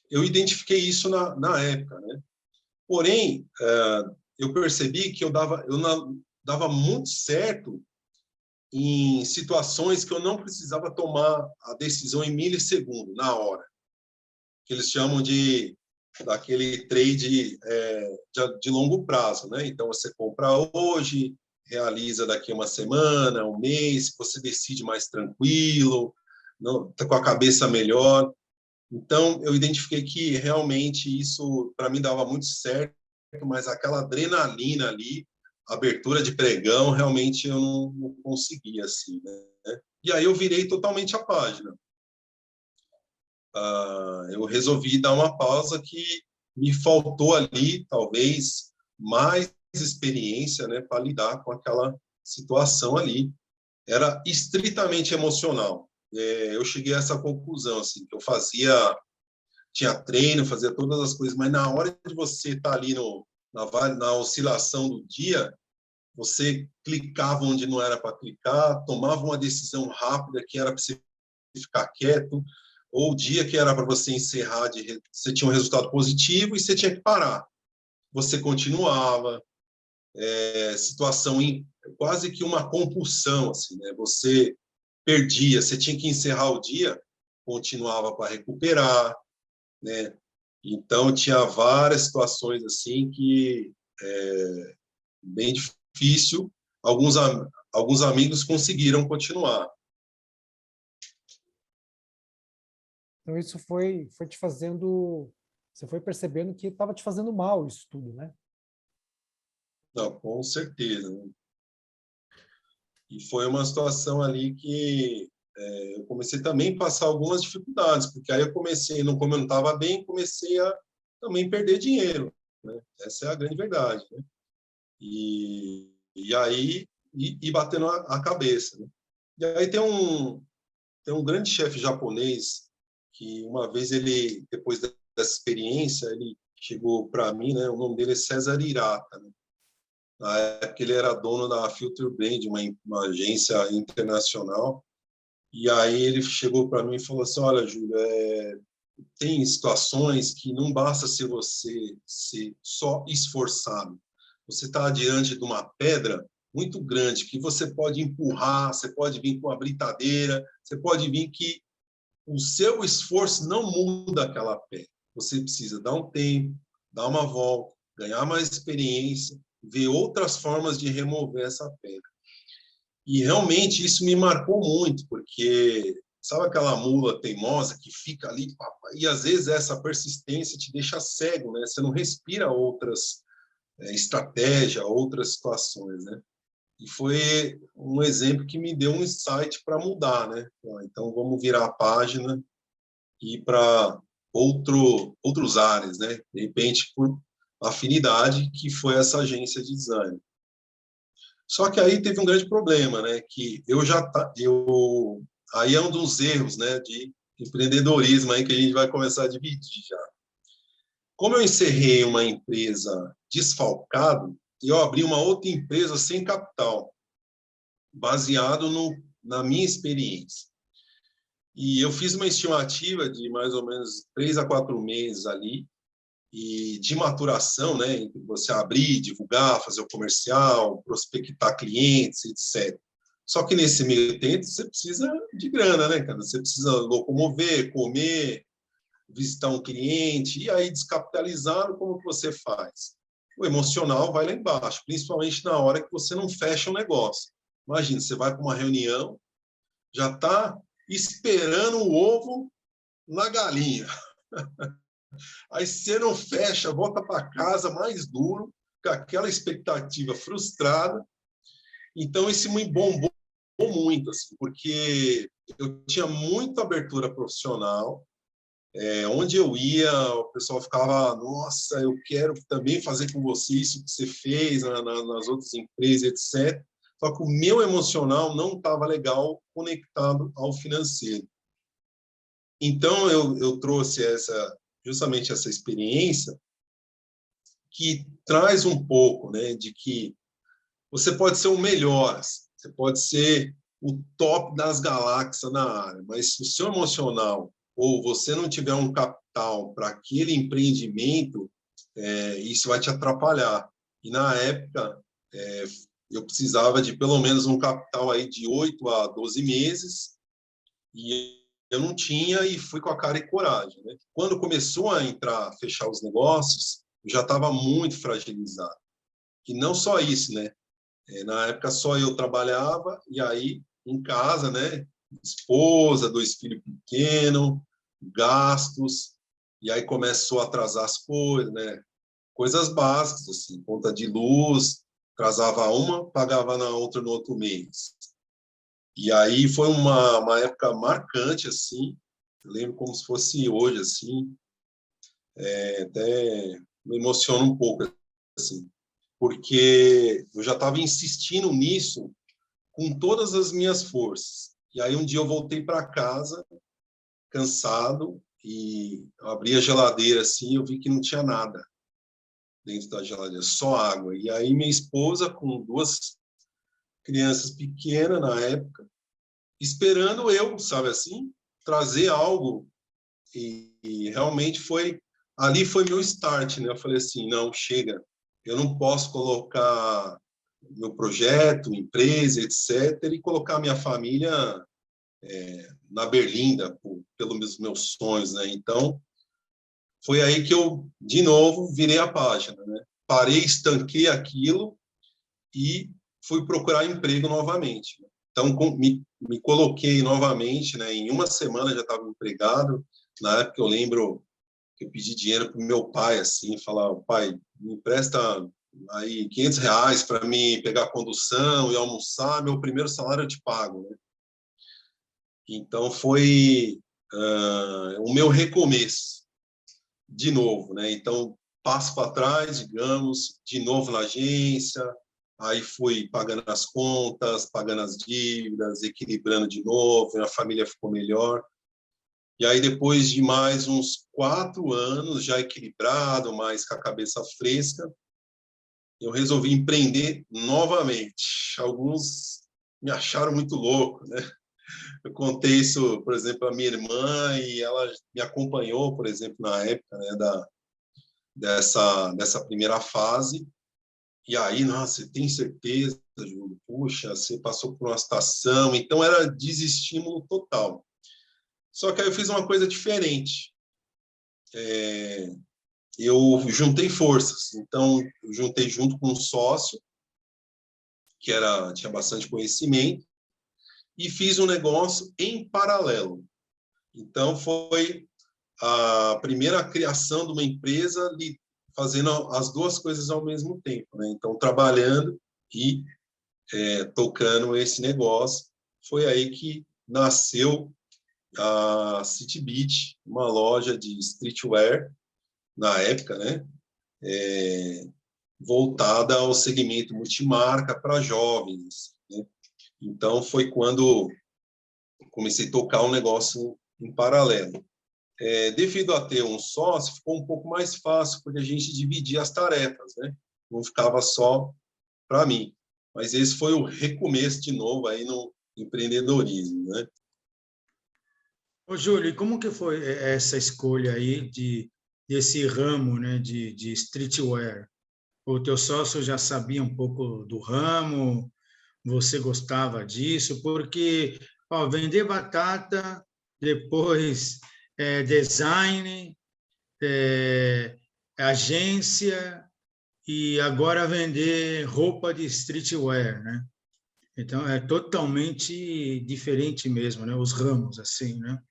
Eu identifiquei isso na época, né? Porém, eu percebi que eu dava muito certo em situações que eu não precisava tomar a decisão em milissegundo, na hora, que eles chamam daquele trade de longo prazo, né? Então, você compra hoje, realiza daqui uma semana, um mês, você decide mais tranquilo, está com a cabeça melhor. Então, eu identifiquei que realmente isso, para mim, dava muito certo, mas aquela adrenalina ali, abertura de pregão, realmente eu não conseguia, assim, né? E aí eu virei totalmente a página. Eu resolvi dar uma pausa que me faltou ali, talvez, mais experiência, né, para lidar com aquela situação ali. Era estritamente emocional. Eu cheguei a essa conclusão, assim, que eu tinha treino, fazia todas as coisas, mas na hora de você estar ali na oscilação do dia, você clicava onde não era para clicar, tomava uma decisão rápida que era para você ficar quieto, ou o dia que era para você encerrar, você tinha um resultado positivo e você tinha que parar. Você continuava, situação quase que uma compulsão, assim, né? Você perdia, você tinha que encerrar o dia, continuava para recuperar, né? Então, tinha várias situações assim que bem difícil. Alguns amigos conseguiram continuar. Então, isso foi te fazendo... Você foi percebendo que estava te fazendo mal isso tudo, né? Não, com certeza, né? E foi uma situação ali que eu comecei também a passar algumas dificuldades, porque aí como eu não estava bem, comecei a também perder dinheiro, né? Essa é a grande verdade, né? E aí, batendo a cabeça, né? E aí tem um grande chefe japonês que uma vez depois dessa experiência, ele chegou para mim, né? O nome dele é César Hirata, né? Na época ele era dono da Future Brand, uma agência internacional. E aí ele chegou para mim e falou assim: olha, Júlio, tem situações que não basta ser você ser só esforçado. Você está diante de uma pedra muito grande que você pode empurrar, você pode vir com a britadeira, você pode vir que o seu esforço não muda aquela pedra. Você precisa dar um tempo, dar uma volta, ganhar mais experiência, ver outras formas de remover essa pedra. E realmente isso me marcou muito, porque sabe aquela mula teimosa que fica ali, e às vezes essa persistência te deixa cego, né? Você não respira outras estratégias, outras situações, né? E foi um exemplo que me deu um insight para mudar, né? Então vamos virar a página e ir para outros áreas, né? De repente por afinidade, que foi essa agência de design. Só que aí teve um grande problema, né? Que aí é um dos erros, né? De empreendedorismo aí que a gente vai começar a dividir já. Como eu encerrei uma empresa desfalcado, eu abri uma outra empresa sem capital, baseado na minha experiência. E eu fiz uma estimativa de mais ou menos 3 a 4 meses ali, e de maturação, né, entre você abrir, divulgar, fazer o comercial, prospectar clientes, etc. Só que nesse meio tempo você precisa de grana, né, cara? Você precisa locomover, comer, visitar um cliente, e aí descapitalizado, como que você faz? O emocional vai lá embaixo, principalmente na hora que você não fecha o negócio. Imagina, você vai para uma reunião, já está esperando o ovo na galinha. Aí você não fecha, volta para casa mais duro, com aquela expectativa frustrada. Então, isso me bombou muito, assim, porque eu tinha muita abertura profissional. Onde eu ia, o pessoal ficava, nossa, eu quero também fazer com você isso que você fez nas outras empresas, etc. Só que o meu emocional não estava legal conectado ao financeiro. Então, eu trouxe justamente essa experiência que traz um pouco, né, de que você pode ser o melhor, você pode ser o top das galáxias na área, mas se o seu emocional ou você não tiver um capital para aquele empreendimento, isso vai te atrapalhar. E na época, eu precisava de pelo menos um capital aí de 8 a 12 meses, e eu não tinha, e fui com a cara e coragem, né? Quando começou a fechar os negócios, eu já estava muito fragilizado. E não só isso, né? Na época só eu trabalhava, e aí em casa, né? Esposa, 2 filhos pequenos, gastos, e aí começou a atrasar as coisas, né? Coisas básicas, assim, conta de luz, atrasava uma, pagava na outra no outro mês. E aí foi uma época marcante, assim, eu lembro como se fosse hoje, assim, até me emociona um pouco, assim, porque eu já estava insistindo nisso com todas as minhas forças. E aí um dia eu voltei para casa, cansado, e eu abri a geladeira, assim, eu vi que não tinha nada dentro da geladeira, só água. E aí minha esposa, com 2 crianças pequenas na época, esperando eu, sabe assim, trazer algo. E realmente ali foi meu start, né? Eu falei assim, não, chega, eu não posso colocar meu projeto, empresa, etc., e colocar minha família na berlinda pelos meus sonhos, né? Então, foi aí que eu, de novo, virei a página, né? Parei, estanquei aquilo e fui procurar emprego novamente. Então, me coloquei novamente, né? Em uma semana já estava empregado. Na época, eu lembro que eu pedi dinheiro para o meu pai, assim, falar, pai, me empresta aí R$500 para mim pegar a condução e almoçar, meu primeiro salário eu te pago, né? Então, foi o meu recomeço, de novo, né? Então, passo para trás, digamos, de novo na agência, aí fui pagando as contas, pagando as dívidas, equilibrando de novo, a família ficou melhor. E aí, depois de mais uns 4 anos, já equilibrado, mais com a cabeça fresca, eu resolvi empreender novamente. Alguns me acharam muito louco, né? Eu contei isso, por exemplo, à minha irmã, e ela me acompanhou, por exemplo, na época, né, dessa primeira fase. E aí, nossa, você tem certeza, Júlio? Puxa, você passou por uma situação. Então, era desestímulo total. Só que aí eu fiz uma coisa diferente. Eu juntei forças. Então, eu juntei junto com um sócio, que tinha bastante conhecimento, e fiz um negócio em paralelo. Então, foi a primeira criação de uma empresa fazendo as duas coisas ao mesmo tempo, né? Então, trabalhando e tocando esse negócio. Foi aí que nasceu a City Beach, uma loja de streetwear, na época, né? Voltada ao segmento multimarca para jovens, né? Então, foi quando comecei a tocar um negócio em paralelo. Devido a ter um sócio, ficou um pouco mais fácil, porque a gente dividia as tarefas, né? Não ficava só para mim. Mas esse foi o recomeço de novo aí no empreendedorismo, né? Ô, Júlio, e como que foi essa escolha aí desse ramo, né, de streetwear? O teu sócio já sabia um pouco do ramo? Você gostava disso? Porque, ó, vender batata, depois design, agência e agora vender roupa de streetwear, né? Então, é totalmente diferente mesmo, né? Os ramos, assim, né?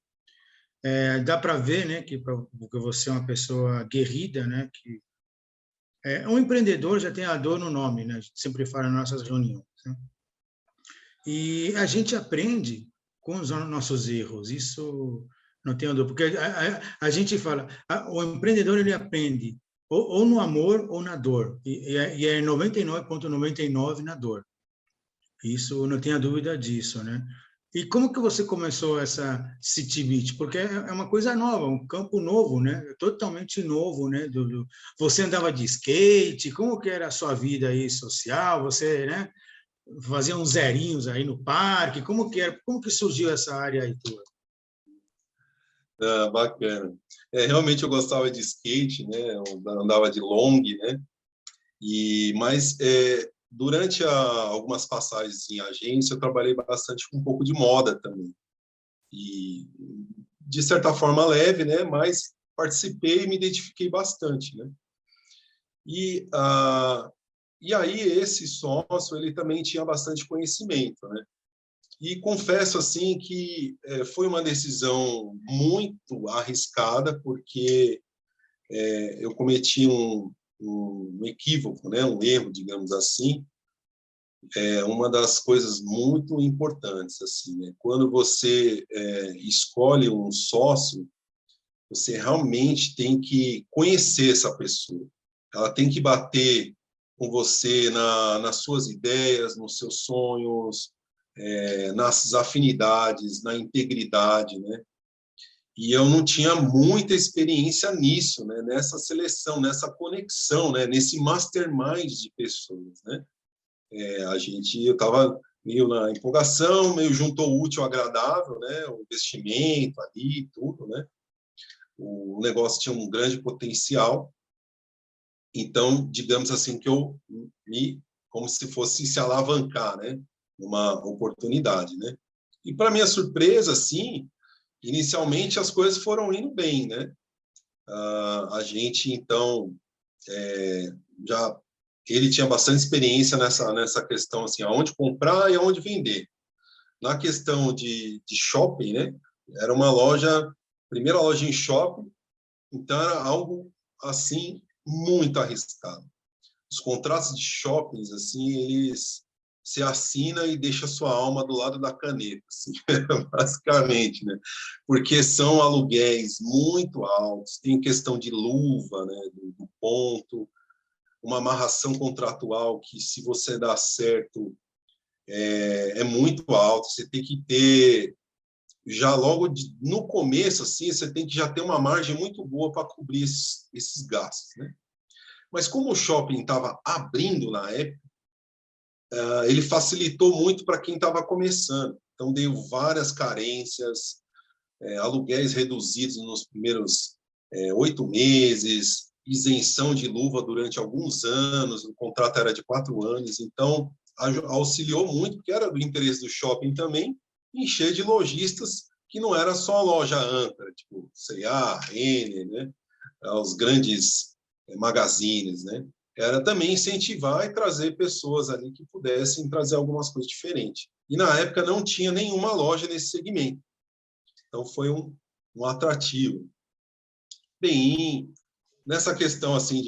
Dá para ver, né, porque você é uma pessoa guerrida, né? Que um empreendedor já tem a dor no nome, né? A gente sempre fala nas nossas reuniões, né? E a gente aprende com os nossos erros, isso não tenho dúvida, porque a gente fala, o empreendedor ele aprende ou no amor ou na dor, e é 99,99 na dor. Isso, não tenha dúvida disso, né? E como que você começou essa City Beach? Porque é uma coisa nova, um campo novo, né? Totalmente novo, né? Você andava de skate, como que era a sua vida aí social? Você, né? Fazia uns zerinhos aí no parque, como que era? Como que surgiu essa área aí tua? Bacana. Realmente eu gostava de skate, né? Eu andava de long, né? Mas durante algumas passagens em agência, eu trabalhei bastante com um pouco de moda também. E, de certa forma, leve, né? Mas participei e me identifiquei bastante, né? E aí, esse sócio, ele também tinha bastante conhecimento, né? E confesso, assim, que foi uma decisão muito arriscada, porque eu cometi um equívoco, né? Um erro, digamos assim. Uma das coisas muito importantes, assim, né? Quando você escolhe um sócio, você realmente tem que conhecer essa pessoa. Ela tem que bater com você nas suas ideias, nos seus sonhos, nas afinidades, na integridade, né? E eu não tinha muita experiência nisso, né? Nessa seleção, nessa conexão, né? Nesse mastermind de pessoas, né? Eu estava meio na empolgação, meio juntou o útil ao agradável, né? O investimento ali, tudo, né? O negócio tinha um grande potencial. Então, digamos assim, que eu como se fosse se alavancar, né? Uma oportunidade, né? E para minha surpresa, assim, inicialmente as coisas foram indo bem, né? A gente, então, ele tinha bastante experiência nessa questão, assim, aonde comprar e aonde vender. Na questão de shopping, né? Era uma primeira loja em shopping, então era algo, assim, muito arriscado. Os contratos de shoppings, assim, eles se assina e deixa sua alma do lado da caneta, assim, basicamente, né? Porque são aluguéis muito altos, tem questão de luva, né? Do ponto, uma amarração contratual que, se você dá certo, é muito alto. Você tem que ter, já logo no começo, assim, você tem que já ter uma margem muito boa para cobrir esses gastos, né? Mas como o shopping estava abrindo na época, ele facilitou muito para quem estava começando. Então, deu várias carências, aluguéis reduzidos nos primeiros 8 meses, isenção de luva durante alguns anos, o contrato era de 4 anos, então auxiliou muito, porque era do interesse do shopping também, encher de lojistas que não era só a loja âncora, tipo C&A, Renner, né? Os grandes magazines, né? Era também incentivar e trazer pessoas ali que pudessem trazer algumas coisas diferentes. E na época não tinha nenhuma loja nesse segmento. Então foi um atrativo. Bem, nessa questão assim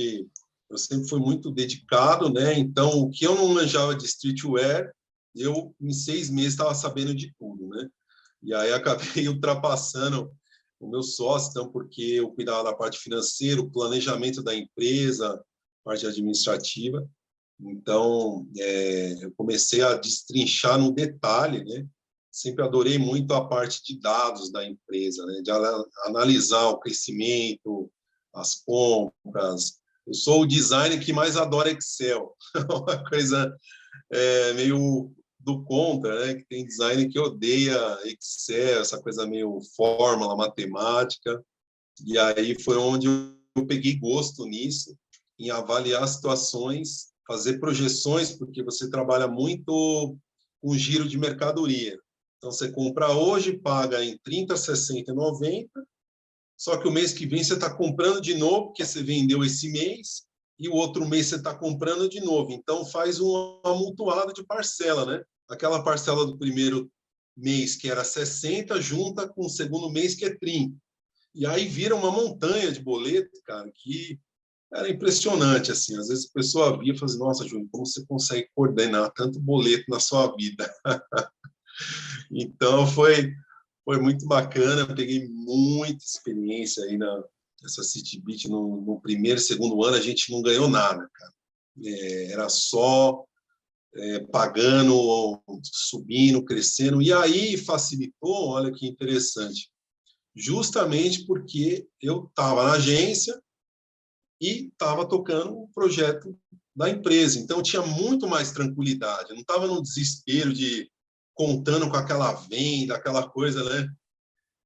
eu sempre fui muito dedicado, né? Então o que eu não manjava de streetwear, eu em 6 meses estava sabendo de tudo, né? E aí acabei ultrapassando o meu sócio, então, porque eu cuidava da parte financeira, o planejamento da empresa, parte administrativa. Então, eu comecei a destrinchar no detalhe, né? Sempre adorei muito a parte de dados da empresa, né? De analisar o crescimento, as compras. Eu sou o designer que mais adora Excel, uma coisa meio do contra, né? Que tem designer que odeia Excel, essa coisa meio fórmula, matemática. E aí foi onde eu peguei gosto nisso, em avaliar situações, fazer projeções, porque você trabalha muito com giro de mercadoria. Então, você compra hoje, paga em 30, 60, 90, só que o mês que vem você está comprando de novo, porque você vendeu esse mês, e o outro mês você está comprando de novo. Então, faz um amontoado de parcela, né? Aquela parcela do primeiro mês, que era 60, junta com o segundo mês, que é 30. E aí vira uma montanha de boleto, cara, que era impressionante, assim. Às vezes a pessoa via e falava assim, nossa, Júnior, como você consegue coordenar tanto boleto na sua vida? Então, foi muito bacana, eu peguei muita experiência aí nessa CityBit. No primeiro, segundo ano, a gente não ganhou nada, cara. Era só pagando, subindo, crescendo. E aí facilitou, olha que interessante, justamente porque eu estava na agência e estava tocando o projeto da empresa. Então, tinha muito mais tranquilidade. Eu não estava no desespero de contando com aquela venda, aquela coisa, né?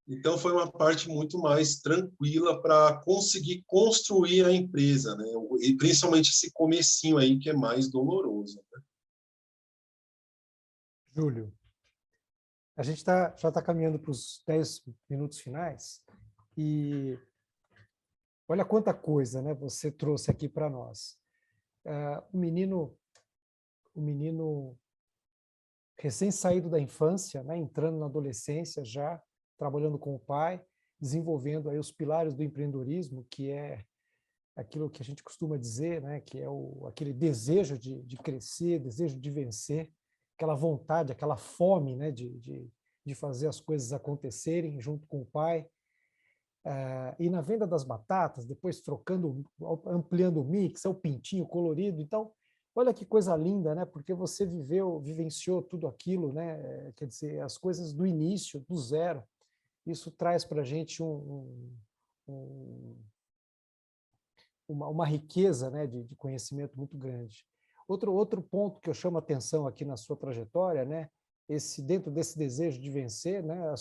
Então, foi uma parte muito mais tranquila para conseguir construir a empresa, né? E principalmente esse comecinho aí, que é mais doloroso, né? Júlio, a gente já está caminhando para os 10 minutos finais e olha quanta coisa, né, você trouxe aqui para nós. O menino recém-saído da infância, né, entrando na adolescência já, trabalhando com o pai, desenvolvendo aí os pilares do empreendedorismo, que é aquilo que a gente costuma dizer, né, que é aquele desejo de crescer, desejo de vencer, aquela vontade, aquela fome, né, de fazer as coisas acontecerem junto com o pai. E na venda das batatas, depois trocando, ampliando o mix, é o pintinho colorido. Então, olha que coisa linda, né? Porque você vivenciou tudo aquilo, né? Quer dizer, as coisas do início, do zero. Isso traz para a gente uma riqueza, né, de conhecimento muito grande. Outro ponto que eu chamo a atenção aqui na sua trajetória, né, dentro desse desejo de vencer, né,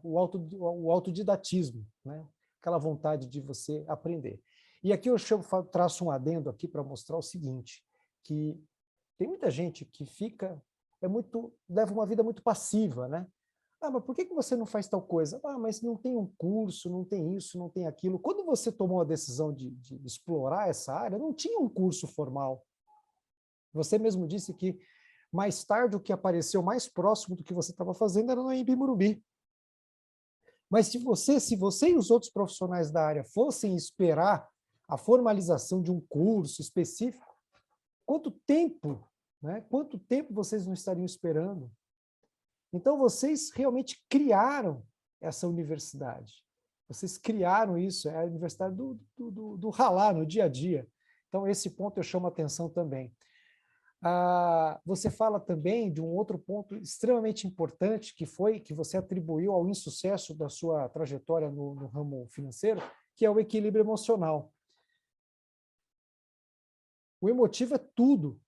o autodidatismo, né, aquela vontade de você aprender. E aqui eu traço um adendo aqui para mostrar o seguinte, que tem muita gente que leva uma vida muito passiva, né? Mas por que você não faz tal coisa? Mas não tem um curso, não tem isso, não tem aquilo. Quando você tomou a decisão de explorar essa área, não tinha um curso formal. Você mesmo disse que mais tarde o que apareceu mais próximo do que você estava fazendo era no Anhembi Morumbi. Mas se você e os outros profissionais da área fossem esperar a formalização de um curso específico, quanto tempo, né? Quanto tempo vocês não estariam esperando? Então, vocês realmente criaram essa universidade. Vocês criaram isso, é a universidade do ralar, no dia a dia. Então, esse ponto eu chamo a atenção também. Você fala também de um outro ponto extremamente importante, que você atribuiu ao insucesso da sua trajetória no ramo financeiro, que é o equilíbrio emocional. O emotivo é tudo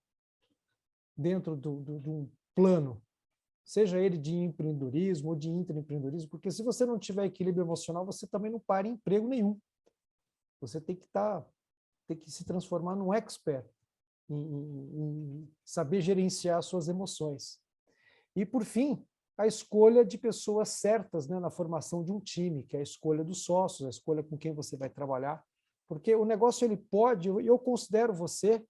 dentro de um plano seja ele de empreendedorismo ou de intraempreendedorismo, porque se você não tiver equilíbrio emocional, você também não para em emprego nenhum. Você tem que se transformar num expert em saber gerenciar suas emoções. E, por fim, a escolha de pessoas certas, né, na formação de um time, que é a escolha dos sócios, a escolha com quem você vai trabalhar, porque o negócio ele pode, eu considero você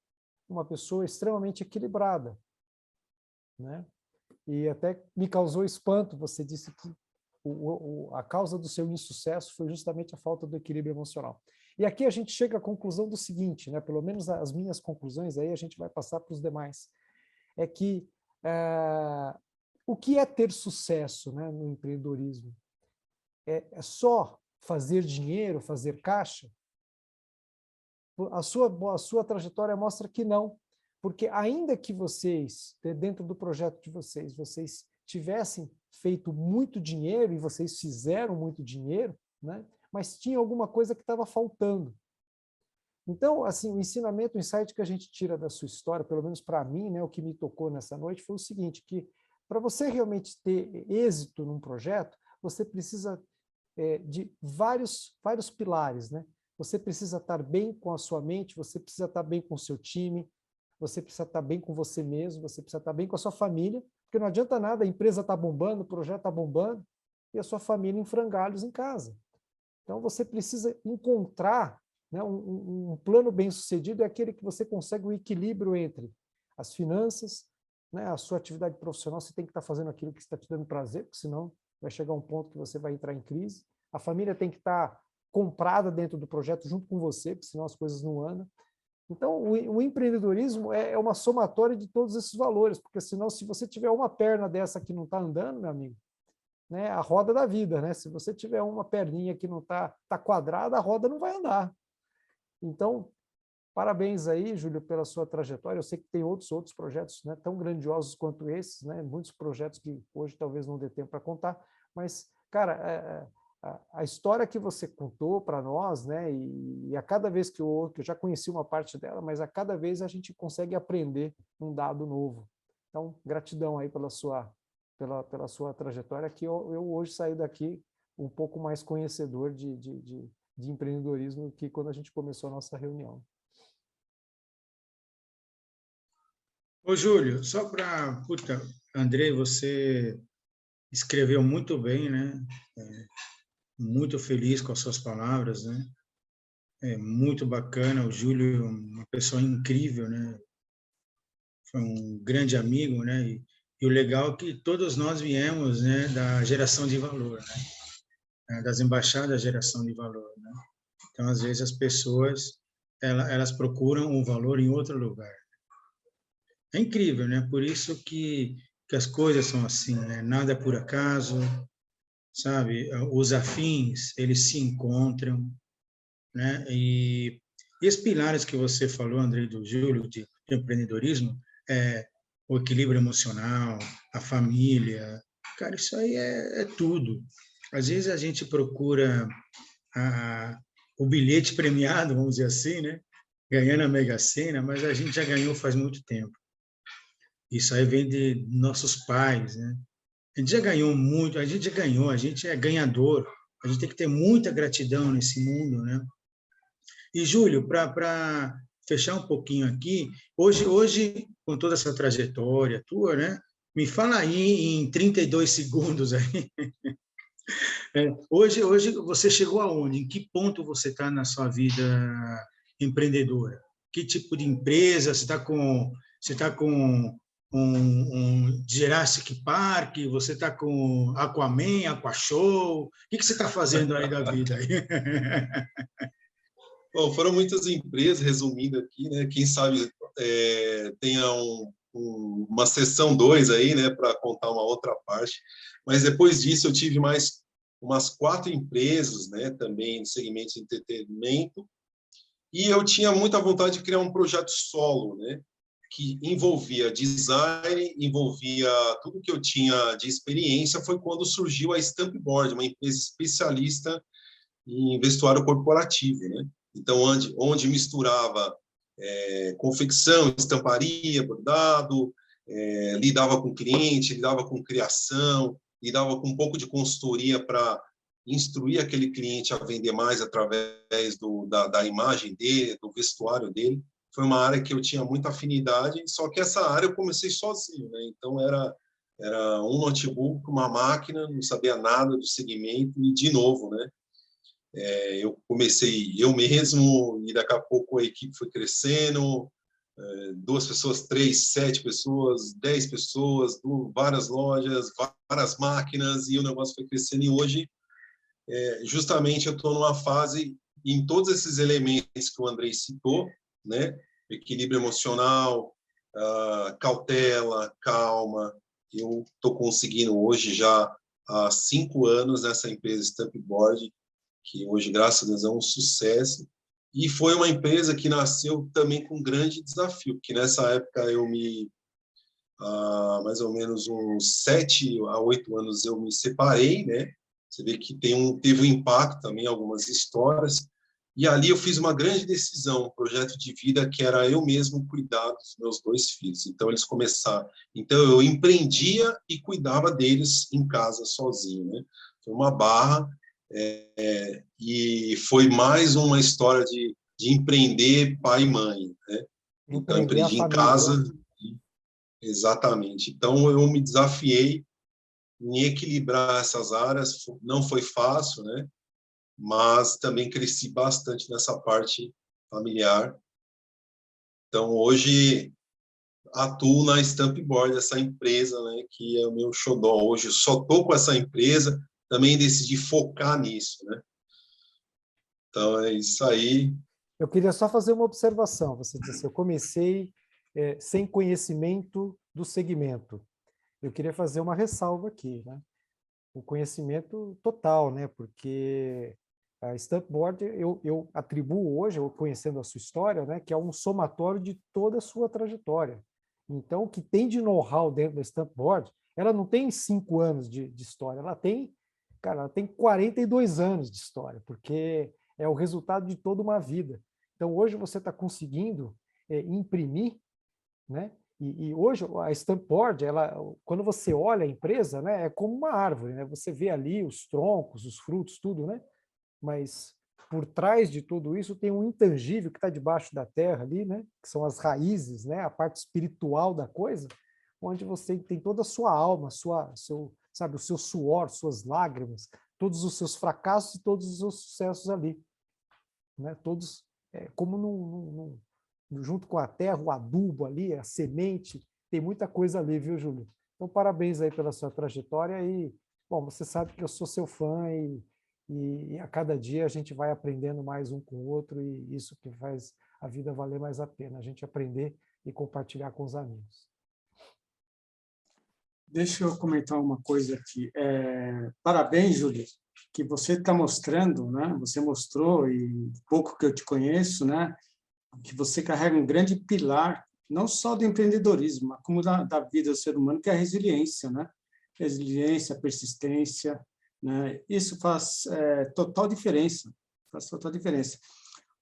uma pessoa extremamente equilibrada, né? E até me causou espanto, você disse que a causa do seu insucesso foi justamente a falta do equilíbrio emocional. E aqui a gente chega à conclusão do seguinte, né, pelo menos as minhas conclusões, aí a gente vai passar para os demais, é que o que é ter sucesso, né, no empreendedorismo? É só fazer dinheiro, fazer caixa? A sua trajetória mostra que não, porque ainda que vocês, dentro do projeto de vocês tivessem feito muito dinheiro, e vocês fizeram muito dinheiro, né, mas tinha alguma coisa que estava faltando. Então, assim, o ensinamento, o insight que a gente tira da sua história, pelo menos para mim, né, o que me tocou nessa noite, foi o seguinte, que para você realmente ter êxito num projeto, você precisa de vários pilares, né? Você precisa estar bem com a sua mente, você precisa estar bem com o seu time, você precisa estar bem com você mesmo, você precisa estar bem com a sua família, porque não adianta nada, a empresa está bombando, o projeto está bombando, e a sua família em frangalhos em casa. Então, você precisa encontrar, né, um plano bem-sucedido, é aquele que você consegue o equilíbrio entre as finanças, né, a sua atividade profissional, você tem que estar fazendo aquilo que está te dando prazer, porque senão vai chegar um ponto que você vai entrar em crise. A família tem que estar comprada dentro do projeto junto com você, porque senão as coisas não andam. Então, o empreendedorismo é uma somatória de todos esses valores, porque senão, se você tiver uma perna dessa que não está andando, meu amigo, né, a roda da vida, né? Se você tiver uma perninha que não está quadrada, a roda não vai andar. Então, parabéns aí, Júlio, pela sua trajetória. Eu sei que tem outros projetos, né, tão grandiosos quanto esses, né, muitos projetos que hoje talvez não dê tempo para contar, mas, cara, a história que você contou para nós, né, e a cada vez que eu já conheci uma parte dela, mas a cada vez a gente consegue aprender um dado novo. Então, gratidão aí pela sua trajetória, que eu hoje saí daqui um pouco mais conhecedor de empreendedorismo que quando a gente começou a nossa reunião. Ô, Júlio, só para... Puta, Andrei, você escreveu muito bem, né? Muito feliz com as suas palavras, né? É muito bacana. O Júlio é uma pessoa incrível, né? Foi um grande amigo, né? E o legal é que todos nós viemos, né, da geração de valor, né? Das embaixadas da geração de valor, né? Então, às vezes, as pessoas elas procuram o valor em outro lugar. É incrível, né? Por isso que as coisas são assim, né? Nada é por acaso, sabe? Os afins, eles se encontram, né? E esses pilares que você falou, Andrei, do Júlio, de empreendedorismo, o equilíbrio emocional, a família, cara, isso aí é tudo. Às vezes a gente procura o bilhete premiado, vamos dizer assim, né? Ganhando a Mega Sena, mas a gente já ganhou faz muito tempo. Isso aí vem de nossos pais, né? A gente já ganhou muito, a gente já ganhou, a gente é ganhador, a gente tem que ter muita gratidão nesse mundo, né? E, Júlio, para fechar um pouquinho aqui, hoje, com toda essa trajetória tua, né? Me fala aí em 32 segundos aí. Hoje você chegou aonde? Em que ponto você está na sua vida empreendedora? Que tipo de empresa? Você está com um Jurassic Park? Você está com Aquaman, Aquashow? O que você está fazendo aí da vida? Bom, foram muitas empresas, resumindo aqui, né? Quem sabe tenha uma sessão 2 aí, né, para contar uma outra parte. Mas depois disso eu tive mais umas 4 empresas, né, também no segmento de entretenimento, e eu tinha muita vontade de criar um projeto solo, né, que envolvia design, envolvia tudo que eu tinha de experiência. Foi quando surgiu a Stampboard, uma empresa especialista em vestuário corporativo, né? Então, onde misturava confecção, estamparia, bordado, lidava com cliente, lidava com criação, lidava com um pouco de consultoria para instruir aquele cliente a vender mais através da imagem dele, do vestuário dele. Foi uma área que eu tinha muita afinidade, só que essa área eu comecei sozinho, né? Então era um notebook, uma máquina, não sabia nada do segmento e de novo, né? Eu comecei eu mesmo e daqui a pouco a equipe foi crescendo, 2 pessoas, 3, 7 pessoas, 10 pessoas, várias lojas, várias máquinas, e o negócio foi crescendo. E hoje, justamente, eu estou numa fase, em todos esses elementos que o Andrei citou, né? Equilíbrio emocional, cautela, calma. Eu estou conseguindo hoje já há 5 anos nessa empresa Stampboard, que hoje, graças a Deus, é um sucesso. E foi uma empresa que nasceu também com um grande desafio, porque nessa época mais ou menos uns 7 a 8 anos, eu me separei, né? Você vê que teve um impacto também, algumas histórias. E ali eu fiz uma grande decisão, um projeto de vida, que era eu mesmo cuidar dos meus 2 filhos. Então, eles começaram. Então, eu empreendia e cuidava deles em casa, sozinho, né? Foi uma barra. E foi mais uma história de empreender pai e mãe, né? Então, Empreender a empreendi em família, casa, né? exatamente. Então, eu me desafiei em equilibrar essas áreas, não foi fácil, né? Mas também cresci bastante nessa parte familiar. Então, hoje, atuo na Stampboard, essa empresa, né, que é o meu xodó. Hoje, eu só estou com essa empresa, também decidi focar nisso, né? Então, é isso aí. Eu queria só fazer uma observação. Você disse assim, eu comecei sem conhecimento do segmento. Eu queria fazer uma ressalva aqui, né? O conhecimento total, né? Porque a Stampboard, eu atribuo hoje, eu conhecendo a sua história, né, que é um somatório de toda a sua trajetória. Então, o que tem de know-how dentro da Stampboard, ela não tem 5 anos de história, ela tem 42 anos de história, porque é o resultado de toda uma vida. Então, hoje você está conseguindo imprimir, né? E hoje a Stampboard, quando você olha a empresa, né, é como uma árvore, né? Você vê ali os troncos, os frutos, tudo, né? Mas por trás de tudo isso tem um intangível que está debaixo da terra ali, né? Que são as raízes, né? A parte espiritual da coisa, onde você tem toda a sua alma, sabe, o seu suor, suas lágrimas, todos os seus fracassos e todos os seus sucessos ali, né? Todos como junto com a terra, o adubo ali, a semente, tem muita coisa ali, viu, Júlio? Então, parabéns aí pela sua trajetória e, bom, você sabe que eu sou seu fã e a cada dia a gente vai aprendendo mais um com o outro e isso que faz a vida valer mais a pena, a gente aprender e compartilhar com os amigos. Deixa eu comentar uma coisa aqui. Parabéns, Júlio, que você está mostrando, né? Você mostrou, e pouco que eu te conheço, né? Que você carrega um grande pilar, não só do empreendedorismo, mas como da vida do ser humano, que é a resiliência, né? Resiliência, persistência, né? Isso faz total diferença. Faz total diferença.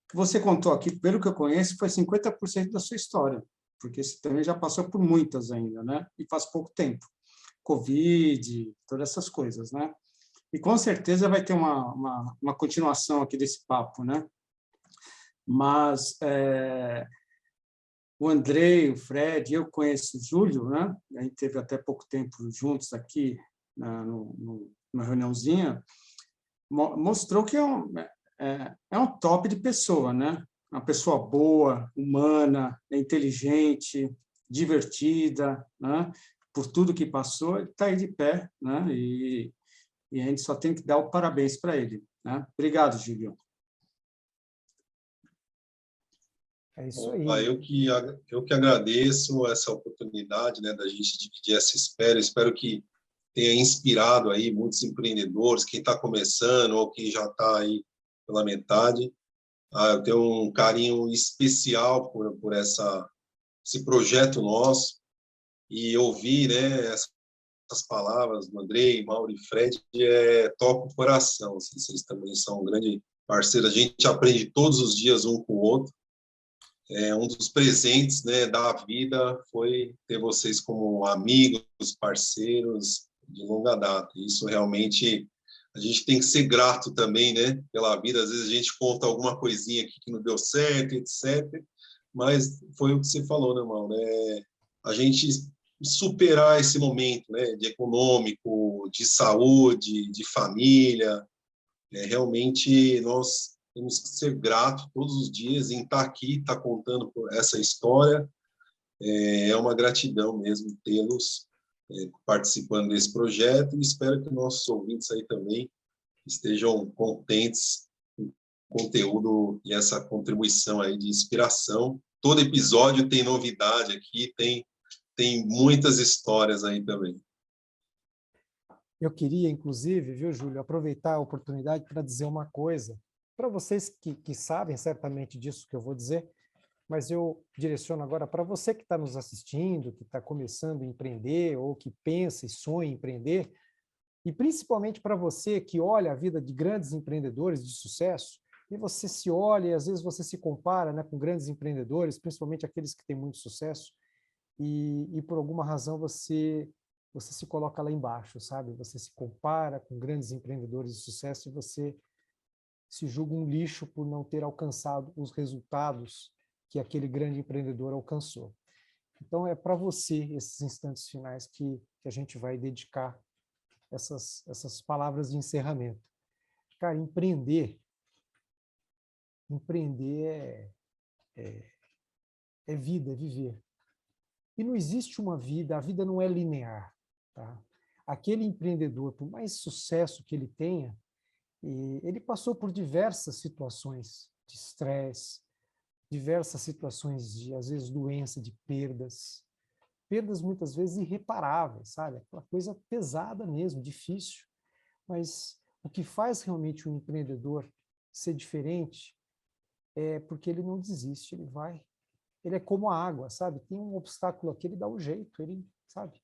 O que você contou aqui, pelo que eu conheço, foi 50% da sua história, porque você também já passou por muitas ainda, né? E faz pouco tempo. Covid, todas essas coisas, né? E com certeza vai ter uma continuação aqui desse papo, né? Mas o Andrei, o Fred, eu conheço o Júlio, né? A gente teve até pouco tempo juntos aqui numa reuniãozinha, mostrou que é um top de pessoa, né? Uma pessoa boa, humana, inteligente, divertida, né? Por tudo que passou, ele está aí de pé, né? E a gente só tem que dar o parabéns para ele, né? Obrigado, Júlio. É isso aí. Eu que agradeço essa oportunidade, né, da gente dividir essa espera. Espero que tenha inspirado aí muitos empreendedores, quem está começando ou quem já está aí pela metade. Eu tenho um carinho especial por esse projeto nosso e ouvir, né, essas palavras do Andrei, Mauro e Fred toca o coração. Assim, vocês também são um grande parceiro. A gente aprende todos os dias um com o outro. um dos presentes, né, da vida foi ter vocês como amigos, parceiros de longa data. Isso realmente a gente tem que ser grato também, né, pela vida. Às vezes a gente conta alguma coisinha aqui que não deu certo, etc. Mas foi o que você falou, né, irmão? Né? A gente superar esse momento, né, de econômico, de saúde, de família. Realmente nós temos que ser gratos todos os dias em estar aqui, estar contando por essa história. É uma gratidão mesmo tê-los participando desse projeto, e espero que nossos ouvintes aí também estejam contentes com o conteúdo e essa contribuição aí de inspiração. Todo episódio tem novidade aqui, tem muitas histórias aí também. Eu queria, inclusive, viu, Júlio, aproveitar a oportunidade para dizer uma coisa. Para vocês que sabem certamente disso que eu vou dizer, mas eu direciono agora para você que está nos assistindo, que está começando a empreender ou que pensa e sonha em empreender, e principalmente para você que olha a vida de grandes empreendedores de sucesso, e você se olha e às vezes você se compara, né, com grandes empreendedores, principalmente aqueles que têm muito sucesso, e por alguma razão você se coloca lá embaixo, sabe? Você se compara com grandes empreendedores de sucesso e você se julga um lixo por não ter alcançado os resultados que aquele grande empreendedor alcançou. Então, é para você, esses instantes finais, que a gente vai dedicar essas palavras de encerramento. Cara, empreender é vida, é viver. E não existe uma vida, a vida não é linear. Tá? Aquele empreendedor, por mais sucesso que ele tenha, ele passou por diversas situações de estresse, diversas situações de, às vezes, doença, de perdas muitas vezes irreparáveis, sabe? Aquela coisa pesada mesmo, difícil. Mas o que faz realmente um empreendedor ser diferente é porque ele não desiste, ele vai. Ele é como a água, sabe? Tem um obstáculo aqui, ele dá um jeito, ele, sabe?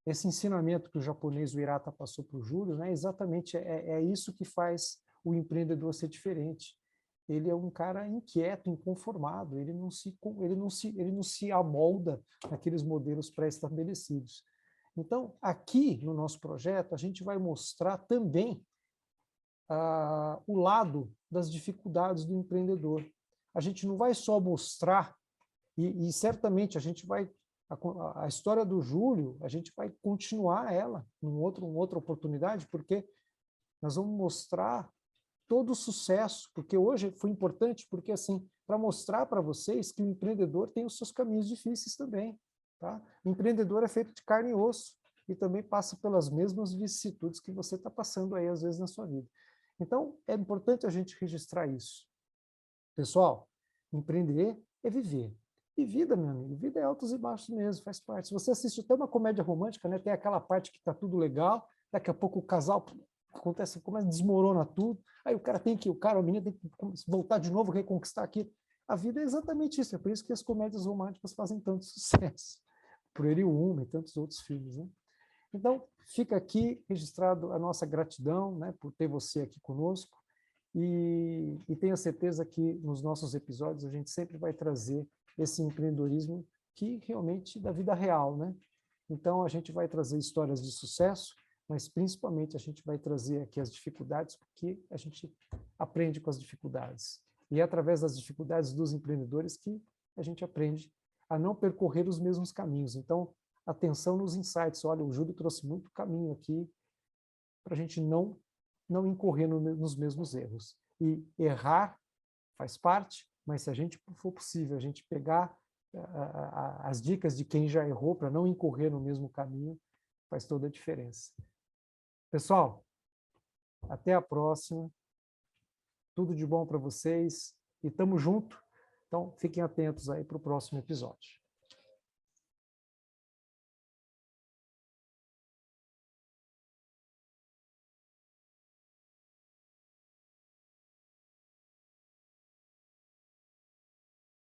Esse ensinamento que o japonês, o Hirata, passou para o Júlio, né? Exatamente é isso que faz o empreendedor ser diferente. Ele é um cara inquieto, inconformado, ele não se amolda naqueles modelos pré-estabelecidos. Então, aqui no nosso projeto, a gente vai mostrar também o lado das dificuldades do empreendedor. A gente não vai só mostrar, e certamente a gente vai a história do Júlio, a gente vai continuar ela em outra oportunidade, porque nós vamos mostrar todo o sucesso, porque hoje foi importante, porque assim, para mostrar para vocês que o empreendedor tem os seus caminhos difíceis também. Tá? O empreendedor é feito de carne e osso e também passa pelas mesmas vicissitudes que você está passando aí, às vezes, na sua vida. Então, é importante a gente registrar isso. Pessoal, empreender é viver. E vida, meu amigo, vida é altos e baixos mesmo, faz parte. Se você assiste até uma comédia romântica, né, tem aquela parte que está tudo legal, daqui a pouco o casal acontece, começa, desmorona tudo, aí o cara, a menina tem que voltar de novo, reconquistar aquilo. A vida é exatamente isso, é por isso que as comédias românticas fazem tanto sucesso. Por ele Uma e tantos outros filmes, né? Então, fica aqui registrado a nossa gratidão, né, por ter você aqui conosco, e tenha certeza que nos nossos episódios a gente sempre vai trazer esse empreendedorismo que realmente da vida real, né? Então, a gente vai trazer histórias de sucesso, mas principalmente a gente vai trazer aqui as dificuldades, porque a gente aprende com as dificuldades. E é através das dificuldades dos empreendedores que a gente aprende a não percorrer os mesmos caminhos. Então, atenção nos insights. Olha, o Júlio trouxe muito caminho aqui para a gente não incorrer nos mesmos erros. E errar faz parte, mas se a gente for possível, a gente pegar as dicas de quem já errou para não incorrer no mesmo caminho, faz toda a diferença. Pessoal, até a próxima. Tudo de bom para vocês e tamo junto. Então, fiquem atentos aí para o próximo episódio.